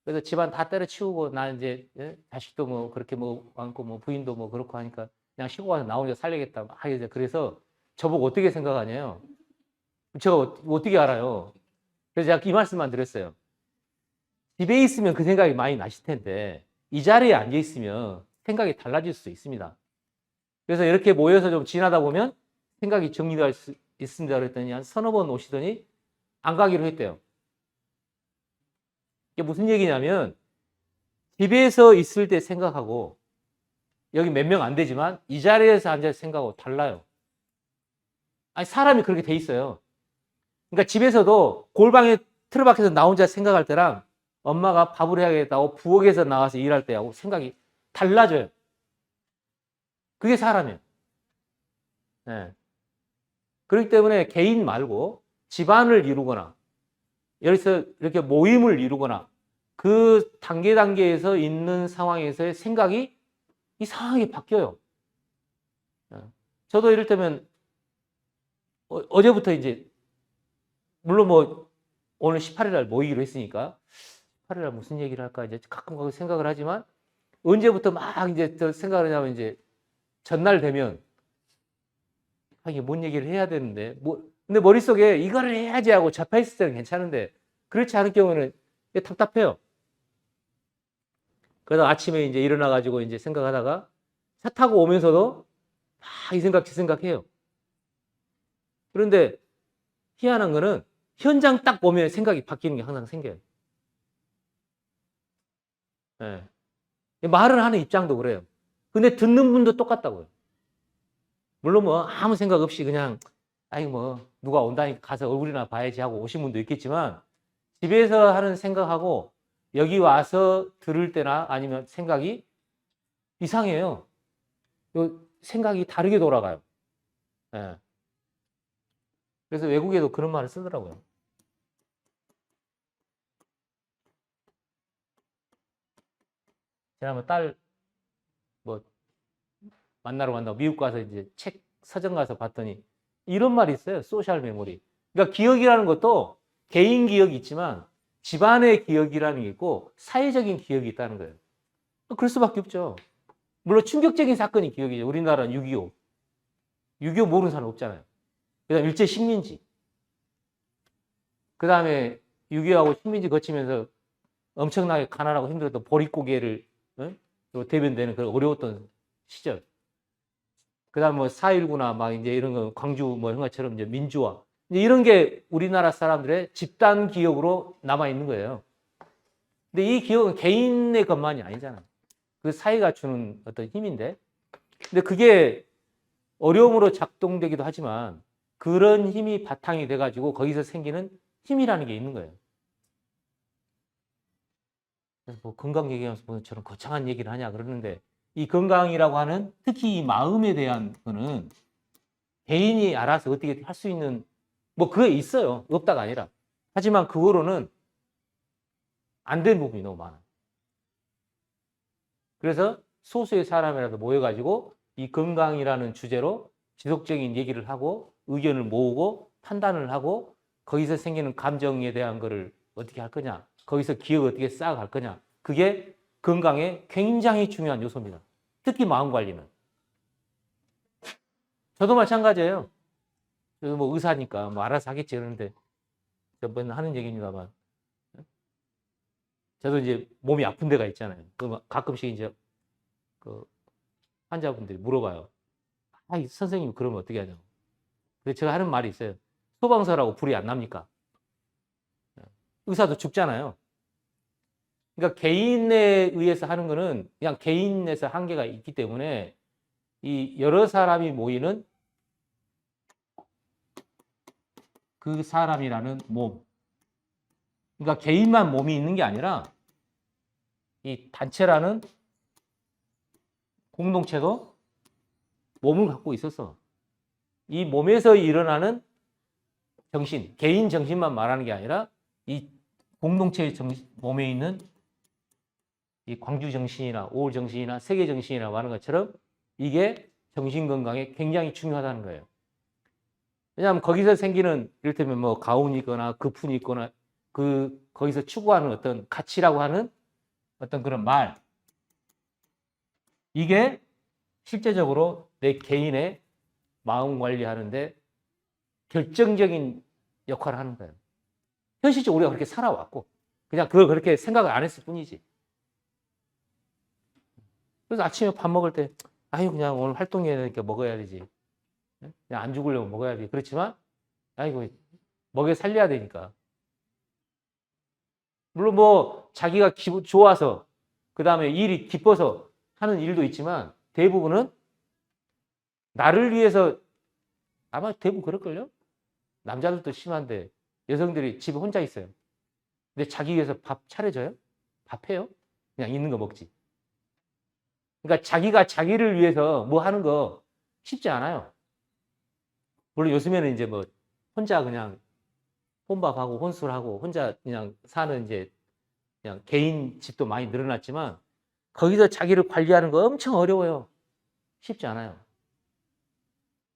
그래서 집안 다 때려치우고 나 이제 자식도 뭐 그렇게 뭐 많고 뭐 부인도 뭐 그렇고 하니까 그냥 시골 가서 나 혼자 살려겠다 막 이제 그래서 저보고 어떻게 생각하냐요. 제가 어떻게 알아요. 그래서 제가 이 말씀만 드렸어요. 집에 있으면 그 생각이 많이 나실 텐데 이 자리에 앉아 있으면 생각이 달라질 수 있습니다. 그래서 이렇게 모여서 좀 지나다 보면 생각이 정리될 수 있습니다. 그랬더니 한 서너 번 오시더니 안 가기로 했대요. 이게 무슨 얘기냐면 집에서 있을 때 생각하고 여기 몇 명 안 되지만 이 자리에서 앉아서 생각하고 달라요. 아니 사람이 그렇게 돼 있어요. 그러니까 집에서도 골방에 틀어박혀서 나 혼자 생각할 때랑 엄마가 밥을 해야겠다고 부엌에서 나와서 일할 때하고 생각이 달라져요. 그게 사람이에요. 그렇기 때문에 개인 말고 집안을 이루거나 여기서 이렇게 모임을 이루거나 그 단계에서 있는 상황에서의 생각이 이상하게 바뀌어요. 저도 이를테면 어제부터 이제 물론 뭐 오늘 18일 날 모이기로 했으니까 18일 날 무슨 얘기를 할까 이제 가끔 생각을 하지만 언제부터 막 이제 생각을 하냐면 이제 전날 되면 이게 뭔 얘기를 해야 되는데 근데 머릿속에 이거를 해야지 하고 잡혀 있을 때는 괜찮은데 그렇지 않을 경우는 답답해요. 그러다 아침에 이제 일어나가지고 이제 생각하다가 차 타고 오면서도 막 이 생각 저 생각해요. 그런데 희한한 거는 현장 딱 보면 생각이 바뀌는 게 항상 생겨요. 예. 말을 하는 입장도 그래요. 근데 듣는 분도 똑같다고요. 물론 뭐 아무 생각 없이 그냥 아이 뭐 누가 온다니까 가서 얼굴이나 봐야지 하고 오신 분도 있겠지만 집에서 하는 생각하고 여기 와서 들을 때나 아니면 생각이 이상해요. 요 생각이 다르게 돌아가요. 예. 그래서 외국에도 그런 말을 쓰더라고요. 제가 뭐 딸 뭐 만나러 간다고 미국 가서 이제 책 서점 가서 봤더니 이런 말이 있어요. 소셜 메모리. 그러니까 기억이라는 것도 개인 기억이 있지만 집안의 기억이라는 게 있고 사회적인 기억이 있다는 거예요. 그럴 수밖에 없죠. 물론 충격적인 사건이 기억이죠. 우리나라는 6.25. 6.25 모르는 사람 없잖아요. 그 다음에 일제 식민지. 그 다음에 6.25하고 식민지 거치면서 엄청나게 가난하고 힘들었던 보릿고개를 대변되는 그런 어려웠던 시절. 그 다음 뭐 4.19나 막 이제 이런 거 광주 뭐 이런 것처럼 이제 민주화. 이제 이런 게 우리나라 사람들의 집단 기억으로 남아있는 거예요. 근데 이 기억은 개인의 것만이 아니잖아요. 그 사회가 주는 어떤 힘인데. 근데 그게 어려움으로 작동되기도 하지만 그런 힘이 바탕이 돼가지고 거기서 생기는 힘이라는 게 있는 거예요. 그래서 뭐 건강 얘기하면서 뭐 저런 거창한 얘기를 하냐 그러는데 이 건강이라고 하는 특히 이 마음에 대한 거는 개인이 알아서 어떻게 할 수 있는 뭐 그게 있어요. 없다가 아니라. 하지만 그거로는 안 된 부분이 너무 많아요. 그래서 소수의 사람이라도 모여가지고 이 건강이라는 주제로 지속적인 얘기를 하고 의견을 모으고 판단을 하고 거기서 생기는 감정에 대한 거를 어떻게 할 거냐. 거기서 기억을 어떻게 쌓아갈 거냐. 그게 건강에 굉장히 중요한 요소입니다. 특히 마음 관리는. 저도 마찬가지예요. 저도 뭐 의사니까 뭐 알아서 하겠지 그러는데 저번 하는 얘기입니다만 저도 이제 몸이 아픈 데가 있잖아요. 그 가끔씩 이제 그 환자분들이 물어봐요. 아, 선생님 그러면 어떻게 하냐고. 그래서 제가 하는 말이 있어요. 소방서라고 불이 안 납니까? 의사도 죽잖아요. 그러니까 개인에 의해서 하는 거는 그냥 개인에서 한계가 있기 때문에 이 여러 사람이 모이는 그 사람이라는 몸. 그러니까 개인만 몸이 있는 게 아니라 이 단체라는 공동체도 몸을 갖고 있었어. 이 몸에서 일어나는 정신, 개인 정신만 말하는 게 아니라 이 공동체의 몸에 있는 이 광주 정신이나 오울 정신이나 세계 정신이나 말하는 것처럼 이게 정신 건강에 굉장히 중요하다는 거예요. 왜냐하면 거기서 생기는 이를테면 뭐 가훈이 있거나 급훈이 있거나 거기서 추구하는 어떤 가치라고 하는 어떤 그런 말 이게 실제적으로 내 개인의 마음 관리하는데 결정적인 역할을 하는 거예요. 현실적으로 우리가 그렇게 살아왔고 그냥 그걸 그렇게 생각을 안 했을 뿐이지. 그래서 아침에 밥 먹을 때 아유 그냥 오늘 활동해야 되니까 먹어야 되지. 그냥 안 죽으려고 먹어야 돼. 그렇지만 아이고 먹여 살려야 되니까. 물론 뭐 자기가 기분 좋아서 그 다음에 일이 기뻐서 하는 일도 있지만 대부분은 나를 위해서 아마 대부분 그럴걸요? 남자들도 심한데 여성들이 집에 혼자 있어요. 근데 자기 위해서 밥 차려줘요? 밥 해요? 그냥 있는 거 먹지. 그러니까 자기가 자기를 위해서 뭐 하는 거 쉽지 않아요. 물론 요즘에는 이제 뭐 혼자 그냥 혼밥하고 혼술하고 혼자 그냥 사는 이제 그냥 개인 집도 많이 늘어났지만 거기서 자기를 관리하는 거 엄청 어려워요. 쉽지 않아요.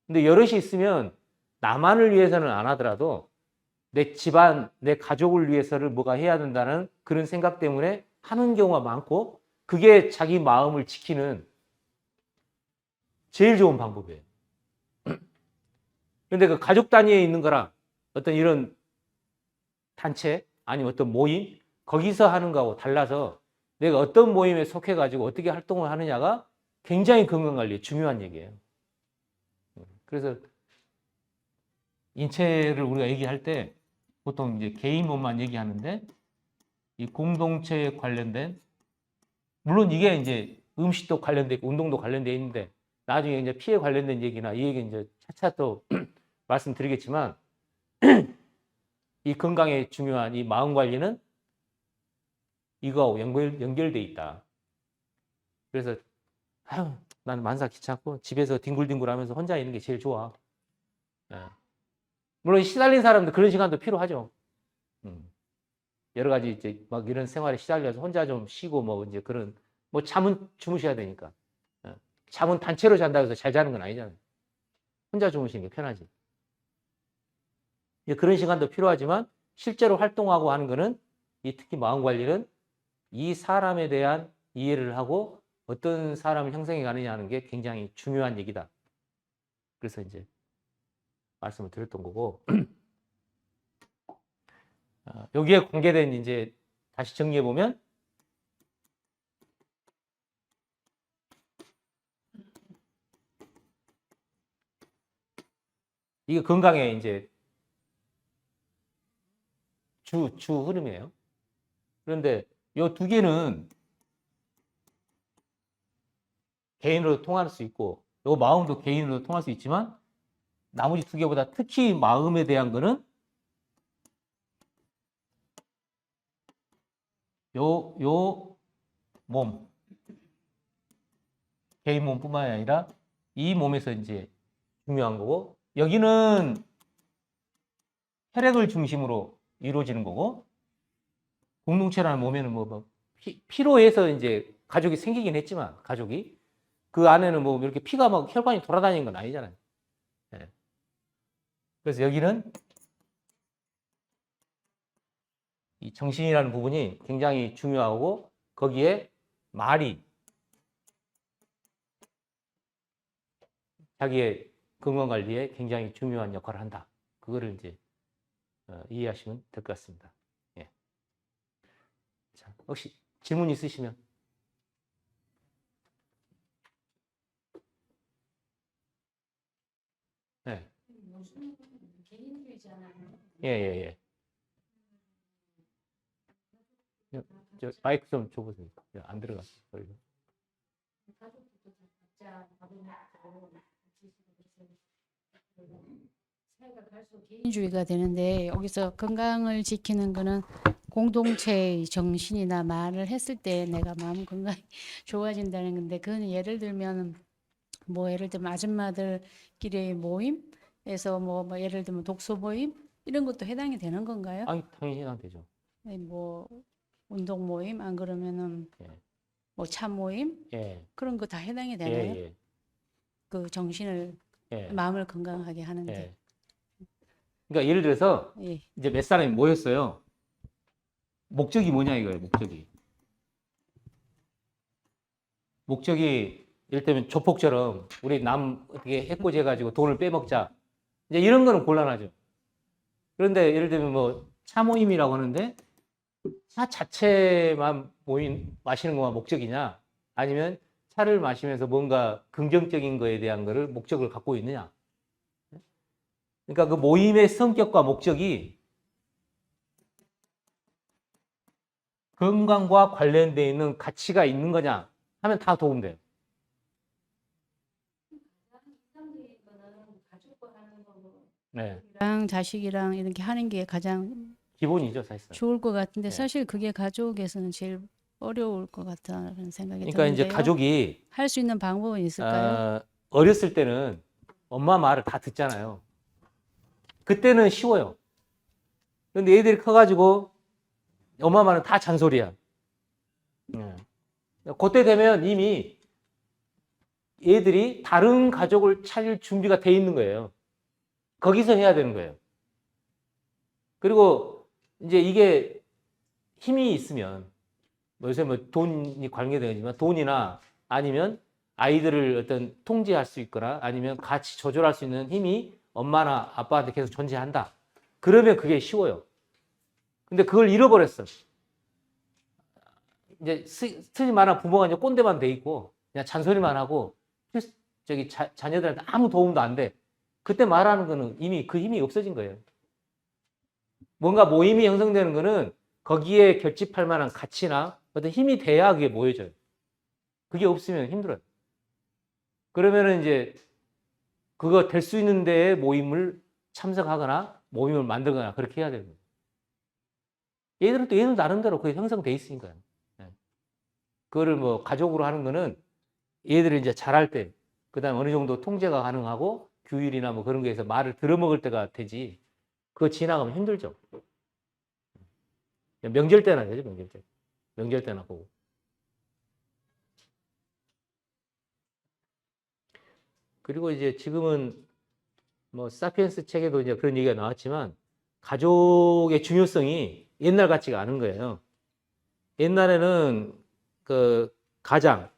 근데 여럿이 있으면 나만을 위해서는 안 하더라도 내 집안, 내 가족을 위해서를 뭐가 해야 된다는 그런 생각 때문에 하는 경우가 많고 그게 자기 마음을 지키는 제일 좋은 방법이에요. 그런데 그 가족 단위에 있는 거랑 어떤 이런 단체 아니면 어떤 모임 거기서 하는 거하고 달라서 내가 어떤 모임에 속해가지고 어떻게 활동을 하느냐가 굉장히 건강관리에 중요한 얘기예요. 그래서 인체를 우리가 얘기할 때 보통 이제 개인 몸만 얘기하는데 이 공동체에 관련된 물론 이게 이제 음식도 관련돼 있고 운동도 관련돼 있는데 나중에 이제 피에 관련된 얘기나 이 얘기 이제 차차 또 말씀드리겠지만 이 건강에 중요한 이 마음 관리는 이거하고 연결돼 있다. 그래서 아유, 나는 만사 귀찮고 집에서 뒹굴뒹굴하면서 혼자 있는 게 제일 좋아. 예. 물론 시달린 사람도 그런 시간도 필요하죠. 여러 가지 이제 막 이런 생활에 시달려서 혼자 좀 쉬고 뭐 이제 그런 뭐 잠은 주무셔야 되니까. 예. 잠은 단체로 잔다고 해서 잘 자는 건 아니잖아요. 혼자 주무시는 게 편하지. 이제 그런 시간도 필요하지만 실제로 활동하고 하는 거는 이 특히 마음 관리는 이 사람에 대한 이해를 하고 어떤 사람을 형성해 가느냐 하는 게 굉장히 중요한 얘기다. 그래서 이제 말씀을 드렸던 거고 여기에 공개된 이제 다시 정리해 보면 이게 건강의 이제 주 흐름이에요. 그런데 이 두 개는 개인으로 통할 수 있고 요 마음도 개인으로 통할 수 있지만 나머지 두 개보다 특히 마음에 대한 거는 요 몸, 개인 몸뿐만이 아니라 이 몸에서 이제 중요한 거고 여기는 혈액을 중심으로 이루어지는 거고 공동체라는 몸에는 뭐 피로 해서 이제 가족이 생기긴 했지만 가족이 그 안에는 뭐 이렇게 피가 막 혈관이 돌아다니는 건 아니잖아요. 네. 그래서 여기는 이 정신이라는 부분이 굉장히 중요하고 거기에 말이 자기의 건강관리에 굉장히 중요한 역할을 한다. 그거를 이제 이해하시면 될 것 같습니다. 예. 자, 혹시 질문 있으시면 네. 개인주의잖아요. 예. 저 마이크 좀 줘보세요. 안 들어갔어요. 소리가. 가족들도 다 각자 밥을 먹고 사회가 갈수록 개인주의가 되는데 여기서 건강을 지키는 거는 공동체의 정신이나 말을 했을 때 내가 마음 건강이 좋아진다는 건데 그건 예를 들면 뭐 예를 들면 아줌마들끼리의 모임에서 뭐 예를 들면 독서 모임 이런 것도 해당이 되는 건가요? 아니 당연히 해당되죠. 아니, 뭐 운동 모임 안 그러면은 예. 뭐 차 모임 예. 그런 거 다 해당이 되나요? 예. 그 정신을 예. 마음을 건강하게 하는데. 예. 그러니까 예를 들어서 예. 이제 몇 사람이 모였어요. 목적이 뭐냐 이거예요. 목적이 이를테면 조폭처럼 우리 남 어떻게 해코지 해가지고 돈을 빼먹자. 이제 이런 거는 곤란하죠. 그런데 예를 들면 뭐 차 모임이라고 하는데 차 자체만 마시는 것만 목적이냐 아니면 차를 마시면서 뭔가 긍정적인 거에 대한 거를 목적을 갖고 있느냐. 그러니까 그 모임의 성격과 목적이 건강과 관련되어 있는 가치가 있는 거냐 하면 다 도움돼요. 네. 랑 자식이랑 이렇게 하는 게 가장 기본이죠, 사실상. 좋을 것 같은데 네. 사실 그게 가족에서는 제일 어려울 것 같다는 생각이 그러니까 이제 드는데요. 가족이 할 수 있는 방법은 있을까요? 어렸을 때는 엄마 말을 다 듣잖아요. 그때는 쉬워요. 그런데 애들이 커가지고 엄마 말은 다 잔소리야. 그때 되면 이미 애들이 다른 가족을 차릴 준비가 돼 있는 거예요. 거기서 해야 되는 거예요. 그리고 이제 이게 힘이 있으면 요새 뭐 돈이 관계되지만 돈이나 아니면 아이들을 어떤 통제할 수 있거나 아니면 같이 조절할 수 있는 힘이 엄마나 아빠한테 계속 존재한다. 그러면 그게 쉬워요. 근데 그걸 잃어버렸어. 이제 스트레스 많은 부모가 이제 꼰대만 돼 있고 그냥 잔소리만 하고 자녀들한테 아무 도움도 안 돼. 그때 말하는 거는 이미 그 힘이 없어진 거예요. 뭔가 모임이 형성되는 거는 거기에 결집할 만한 가치나 어떤 힘이 돼야 그게 모여져요. 그게 없으면 힘들어요. 그러면은 이제 그거 될 수 있는 데에 모임을 참석하거나 모임을 만들거나 그렇게 해야 되는 거예요. 얘들은 또 얘들 나름대로 그게 형성돼 있으니까요. 그거를 뭐 가족으로 하는 거는 얘들이 이제 잘할 때, 그 다음에 어느 정도 통제가 가능하고 규율이나 뭐 그런 거에서 말을 들어먹을 때가 되지. 그거 지나가면 힘들죠. 명절 때나 되죠, 명절 때. 명절 때나 보고. 그리고 이제 지금은 뭐 사피엔스 책에도 이제 그런 얘기가 나왔지만 가족의 중요성이 옛날 같지가 않은 거예요. 옛날에는 그 가장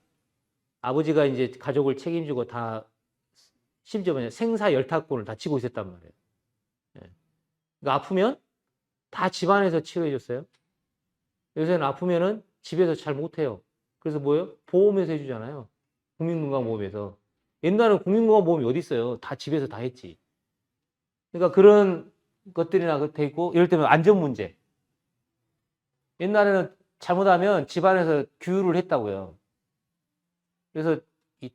아버지가 이제 가족을 책임지고 다 심지어 뭐냐 생사 열타권을 다 쥐고 있었단 말이에요. 그러니까 아프면 다 집안에서 치료해 줬어요. 요새는 아프면은 집에서 잘 못해요. 그래서 뭐예요? 보험에서 해주잖아요. 국민건강보험에서. 옛날에는 국민건강보험이 어디 있어요? 다 집에서 다 했지. 그러니까 그런 것들이나 돼 있고, 예를 들면 안전 문제. 옛날에는 잘못하면 집안에서 규율을 했다고요. 그래서 이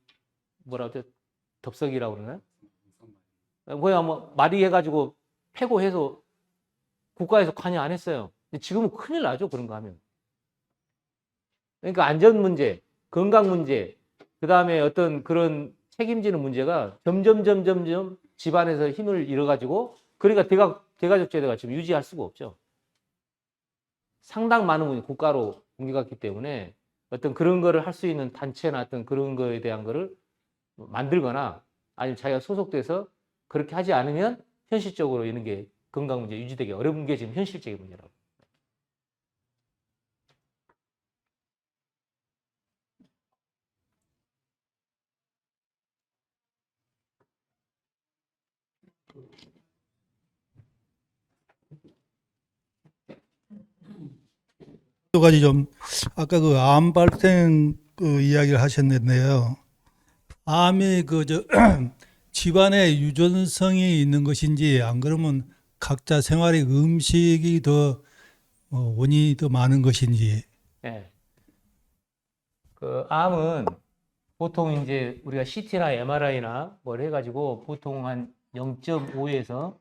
뭐라 그러죠? 덥석이라고 그러나요? 뭐야 뭐 말이 해가지고 패고해서 국가에서 관여 안 했어요. 근데 지금은 큰일 나죠, 그런 거 하면. 그러니까 안전 문제, 건강 문제, 그 다음에 어떤 그런 책임지는 문제가 점점 집안에서 힘을 잃어가지고, 그러니까 대가족 제도가 지금 유지할 수가 없죠. 상당 많은 분이 국가로 옮겨갔기 때문에 어떤 그런 거를 할 수 있는 단체나 어떤 그런 거에 대한 거를 만들거나 아니면 자기가 소속돼서 그렇게 하지 않으면 현실적으로 이런 게 건강 문제 유지되기 어려운 게 지금 현실적인 문제라고. 두 가지 좀 아까 그 암 발생 그 이야기를 하셨는데요. 암이 그저 집안에 유전성이 있는 것인지 안 그러면 각자 생활의 음식이 더 원인이 더 많은 것인지. 네. 그 암은 보통 이제 우리가 CT나 MRI나 뭘 해가지고 보통 한 0.5에서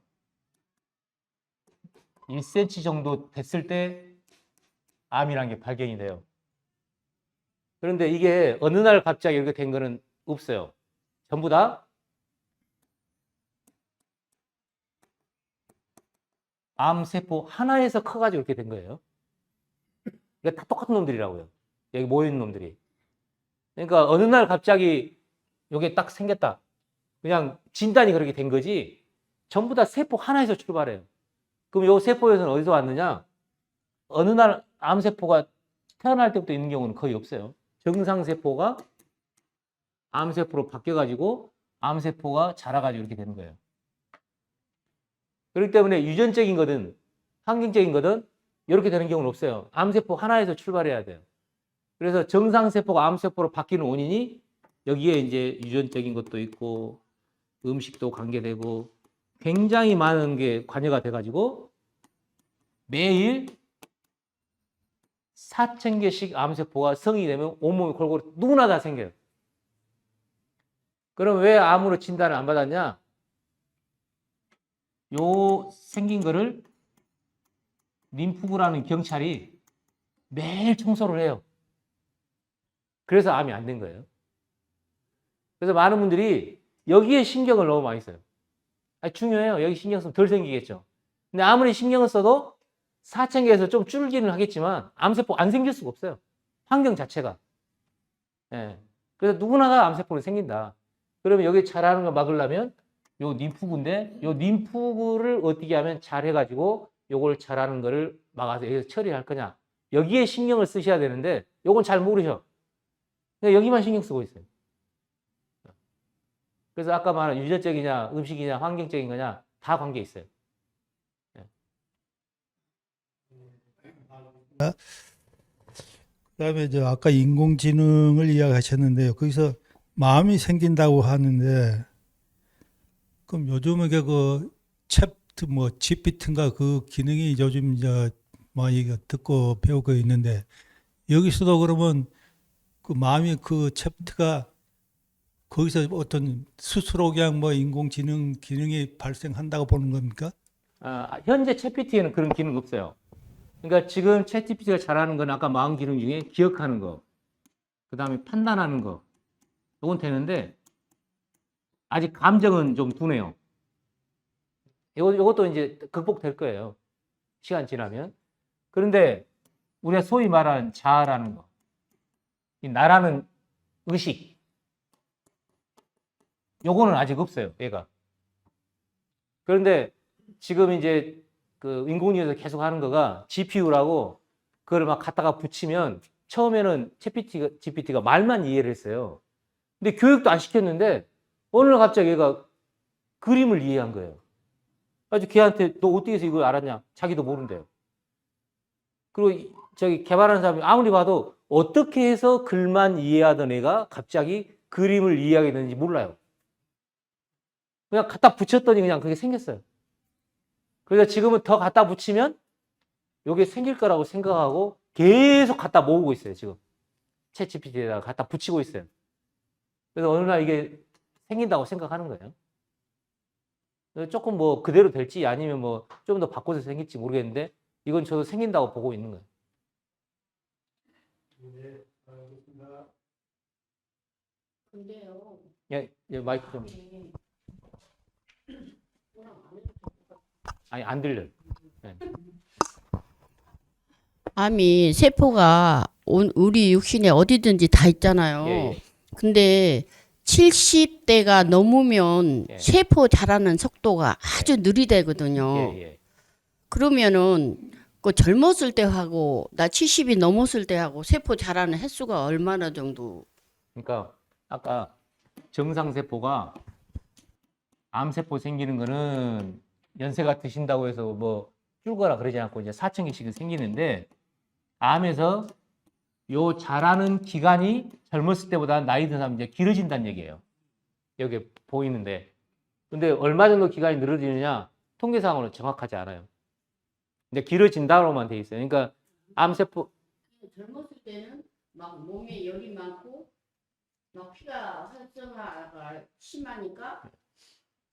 1cm 정도 됐을 때 암이라는 게 발견이 돼요. 그런데 이게 어느 날 갑자기 이렇게 된 거는 없어요. 전부 다 암세포 하나에서 커가지고 이렇게 된 거예요. 그러니까 다 똑같은 놈들이라고요. 여기 모여있는 놈들이. 그러니까 어느 날 갑자기 이게 딱 생겼다. 그냥 진단이 그렇게 된 거지 전부 다 세포 하나에서 출발해요. 그럼 이 세포에서는 어디서 왔느냐? 어느 날 암세포가 태어날 때부터 있는 경우는 거의 없어요. 정상세포가 암세포로 바뀌어가지고 암세포가 자라가지고 이렇게 되는 거예요. 그렇기 때문에 유전적인 거든 환경적인 거든 이렇게 되는 경우는 없어요. 암세포 하나에서 출발해야 돼요. 그래서 정상세포가 암세포로 바뀌는 원인이 여기에 이제 유전적인 것도 있고 음식도 관계되고 굉장히 많은 게 관여가 돼가지고 매일 4,000개씩 암세포가 성이 되면 온몸이 골고루 누구나 다 생겨요. 그럼 왜 암으로 진단을 안 받았냐? 요 생긴 거를 림프구라는 경찰이 매일 청소를 해요. 그래서 암이 안 된 거예요. 그래서 많은 분들이 여기에 신경을 너무 많이 써요. 중요해요. 여기 신경 쓰면 덜 생기겠죠. 근데 아무리 신경을 써도 4,000개에서 좀 줄기는 하겠지만 암세포 안 생길 수가 없어요. 환경 자체가. 예. 그래서 누구나 다 암세포는 생긴다. 그러면 여기 자라는 거 막으려면 요 림프구인데 요 림프구를 어떻게 하면 잘 해가지고 요걸 자라는 거를 막아서 여기서 처리할 거냐. 여기에 신경을 쓰셔야 되는데 요건 잘 모르셔. 그냥 여기만 신경 쓰고 있어요. 그래서 아까 말한 유전적이냐 음식이냐 환경적인 거냐 다 관계 있어요. 그다음에 저 아까 인공지능을 이야기하셨는데요. 거기서 마음이 생긴다고 하는데 그럼 요즘에 그 챗 뭐 GPT인가 그 기능이 요즘 이제 많이 듣고 배우고 있는데 여기서도 그러면 그 마음이 그 챗가 거기서 어떤 스스로 그냥 뭐 인공지능 기능이 발생한다고 보는 겁니까? 현재 챗GPT에는 그런 기능 없어요. 그러니까 지금 챗GPT가 잘하는 건 아까 마음 기능 중에 기억하는 거, 그 다음에 판단하는 거, 이건 되는데 아직 감정은 좀 둔해요. 이것도 이제 극복될 거예요. 시간 지나면. 그런데 우리가 소위 말하는 자아라는 거, 이 나라는 의식, 요거는 아직 없어요, 얘가. 그런데 지금 이제 그 인공지능에서 계속 하는 거가 GPU라고 그걸 막 갖다가 붙이면 처음에는 챗 GPT가 말만 이해를 했어요. 근데 교육도 안 시켰는데 어느 날 갑자기 얘가 그림을 이해한 거예요. 그래서 걔한테 너 어떻게 해서 이걸 알았냐? 자기도 모른대요. 그리고 저기 개발하는 사람이 아무리 봐도 어떻게 해서 글만 이해하던 애가 갑자기 그림을 이해하게 되는지 몰라요. 그냥 갖다 붙였더니 그냥 그게 생겼어요. 그래서 지금은 더 갖다 붙이면 이게 생길 거라고 생각하고 계속 갖다 모으고 있어요, 지금. 챗 GPT에다가 갖다 붙이고 있어요. 그래서 어느 날 이게 생긴다고 생각하는 거예요. 조금 뭐 그대로 될지 아니면 뭐 좀 더 바꿔서 생길지 모르겠는데 이건 저도 생긴다고 보고 있는 거예요. 근데요. 예, 마이크 좀. 아니, 안 들려요. 네. 암이 세포가 우리 육신에 어디든지 다 있잖아요. 예, 예. 근데 70대가 넘으면 예. 세포 자라는 속도가 아주 느리대거든요. 예, 예. 그러면은 그 젊었을 때 하고 나 70이 넘었을 때 하고 세포 자라는 횟수가 얼마나 정도? 그러니까 아까 정상세포가 암세포 생기는 거는 연세가 드신다고 해서 뭐 줄거나 그러지 않고 이제 4,000개씩은 생기는데 암에서 요 자라는 기간이 젊었을 때보다 나이 든 사람이 이제 길어진다는 얘기예요. 여기 보이는데. 근데 얼마 정도 기간이 늘어지느냐 통계상으로는 정확하지 않아요. 근데 길어진다로만 돼 있어요. 그러니까 암세포 젊었을 때는 막 몸에 열이 많고 막 피가 활성화가 심하니까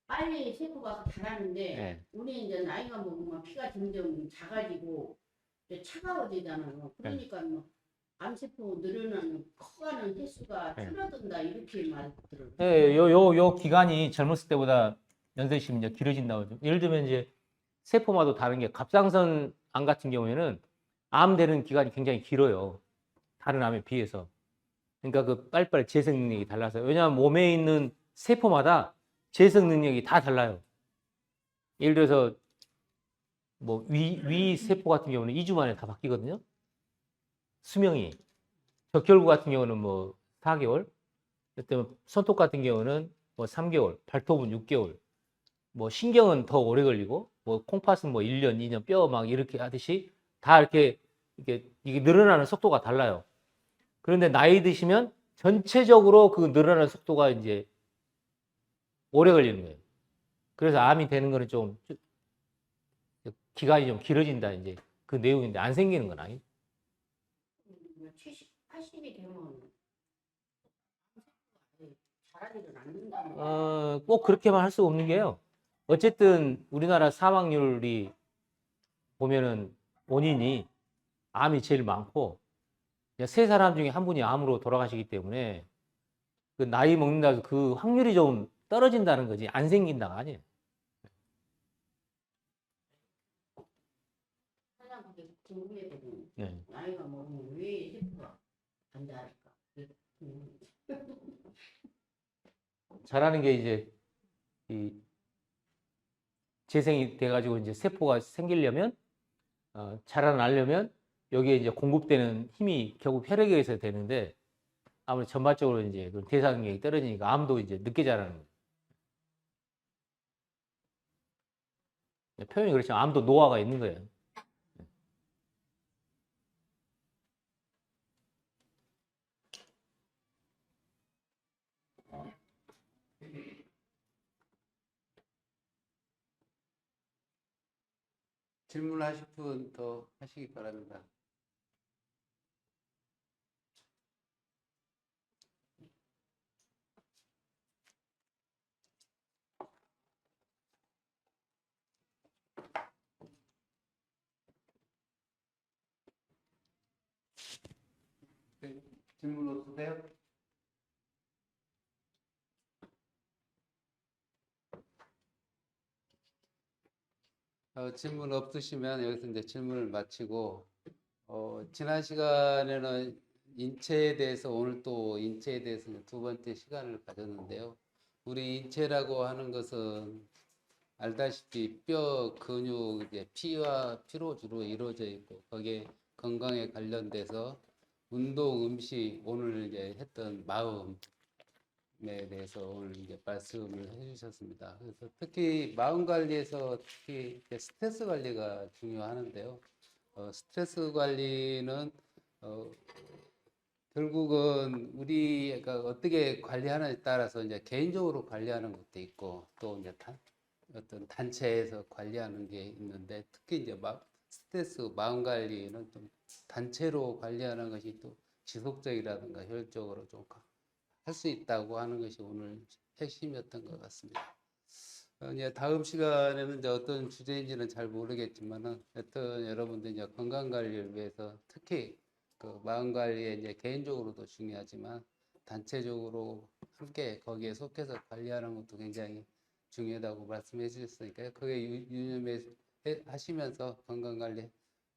빨리 세포가 자라는데 예. 우리 이제 나이가 먹으면 피가 점점 작아지고 이제 차가워지잖아요. 그러니까 뭐 암세포 늘어나는 커가는 횟수가 예. 줄어든다 이렇게 말들어요. 예, 요 기간이 젊었을 때보다 연세시면 이제 길어진다고 하죠. 예를 들면 이제 세포마다 다른 게 갑상선 암 같은 경우에는 암 되는 기간이 굉장히 길어요. 다른 암에 비해서. 그러니까 그 빨리빨리 재생 능력이 달라서. 왜냐하면 몸에 있는 세포마다 재생 능력이 다 달라요. 예를 들어서 뭐 위 세포 같은 경우는 2주 만에 다 바뀌거든요. 수명이. 적혈구 같은 경우는 뭐 4개월. 그때 손톱 같은 경우는 뭐 3개월, 발톱은 6개월. 뭐 신경은 더 오래 걸리고 뭐 콩팥은 뭐 1년, 2년 뼈 막 이렇게 하듯이 다 이렇게 이게 늘어나는 속도가 달라요. 그런데 나이 드시면 전체적으로 그 늘어나는 속도가 이제 오래 걸리는 거예요. 그래서 암이 되는 거는 좀 기간이 좀 길어진다 이제 그 내용인데 안 생기는 건 아니에요. 70, 80이 되면 자라지는 않는다는 꼭 그렇게만 할 수 없는 게요. 어쨌든 우리나라 사망률이 보면은 원인이 암이 제일 많고 세 사람 중에 한 분이 암으로 돌아가시기 때문에 그 나이 먹는다고 해서 그 확률이 좀 떨어진다는 거지 안 생긴다가 아니에요. 사람 그게 궁금해거든요. 네. 나이가 먹으면 왜 세포가 안 자랄까? 잘하는 게 이제 이 재생이 돼가지고 이제 세포가 생기려면 자라나려면 여기에 이제 공급되는 힘이 결국 혈액에 의해서 되는데 아무래도 전반적으로 이제 그 대사 능력이 떨어지니까 암도 이제 늦게 자라는 거예요. 표현이 그렇지만 암도 노화가 있는 거예요. 질문하실 분 더 하시기 바랍니다. 네, 질문 없으세요? 질문 없으시면 여기서 이제 질문을 마치고, 지난 시간에는 인체에 대해서, 오늘 또 인체에 대해서 두 번째 시간을 가졌는데요. 우리 인체라고 하는 것은 알다시피 뼈, 근육, 이제 피로 주로 이루어져 있고, 거기에 건강에 관련돼서 운동, 음식, 오늘 이제 했던 마음에 대해서 오늘 이제 말씀을 해주셨습니다. 그래서 특히 마음 관리에서 특히 이제 스트레스 관리가 중요하는데요. 스트레스 관리는 결국은 우리가 어떻게 관리하느냐에 따라서 이제 개인적으로 관리하는 것도 있고 또 이제 어떤 단체에서 관리하는 게 있는데 특히 이제 스트레스 마음 관리는 좀 단체로 관리하는 것이 또 지속적이라든가 효율적으로 좀 할 수 있다고 하는 것이 오늘 핵심이었던 것 같습니다. 이제 다음 시간에는 이제 어떤 주제인지는 잘 모르겠지만은 여튼 여러분들 이제 건강 관리를 위해서 특히 그 마음 관리에 이제 개인적으로도 중요하지만 단체적으로 함께 거기에 속해서 관리하는 것도 굉장히 중요하다고 말씀해 주셨으니까요. 그게 유념해 하시면서 건강 관리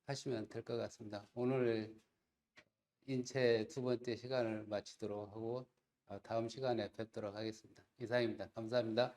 하시면 될 것 같습니다. 오늘 인체 두 번째 시간을 마치도록 하고 다음 시간에 뵙도록 하겠습니다. 이상입니다. 감사합니다.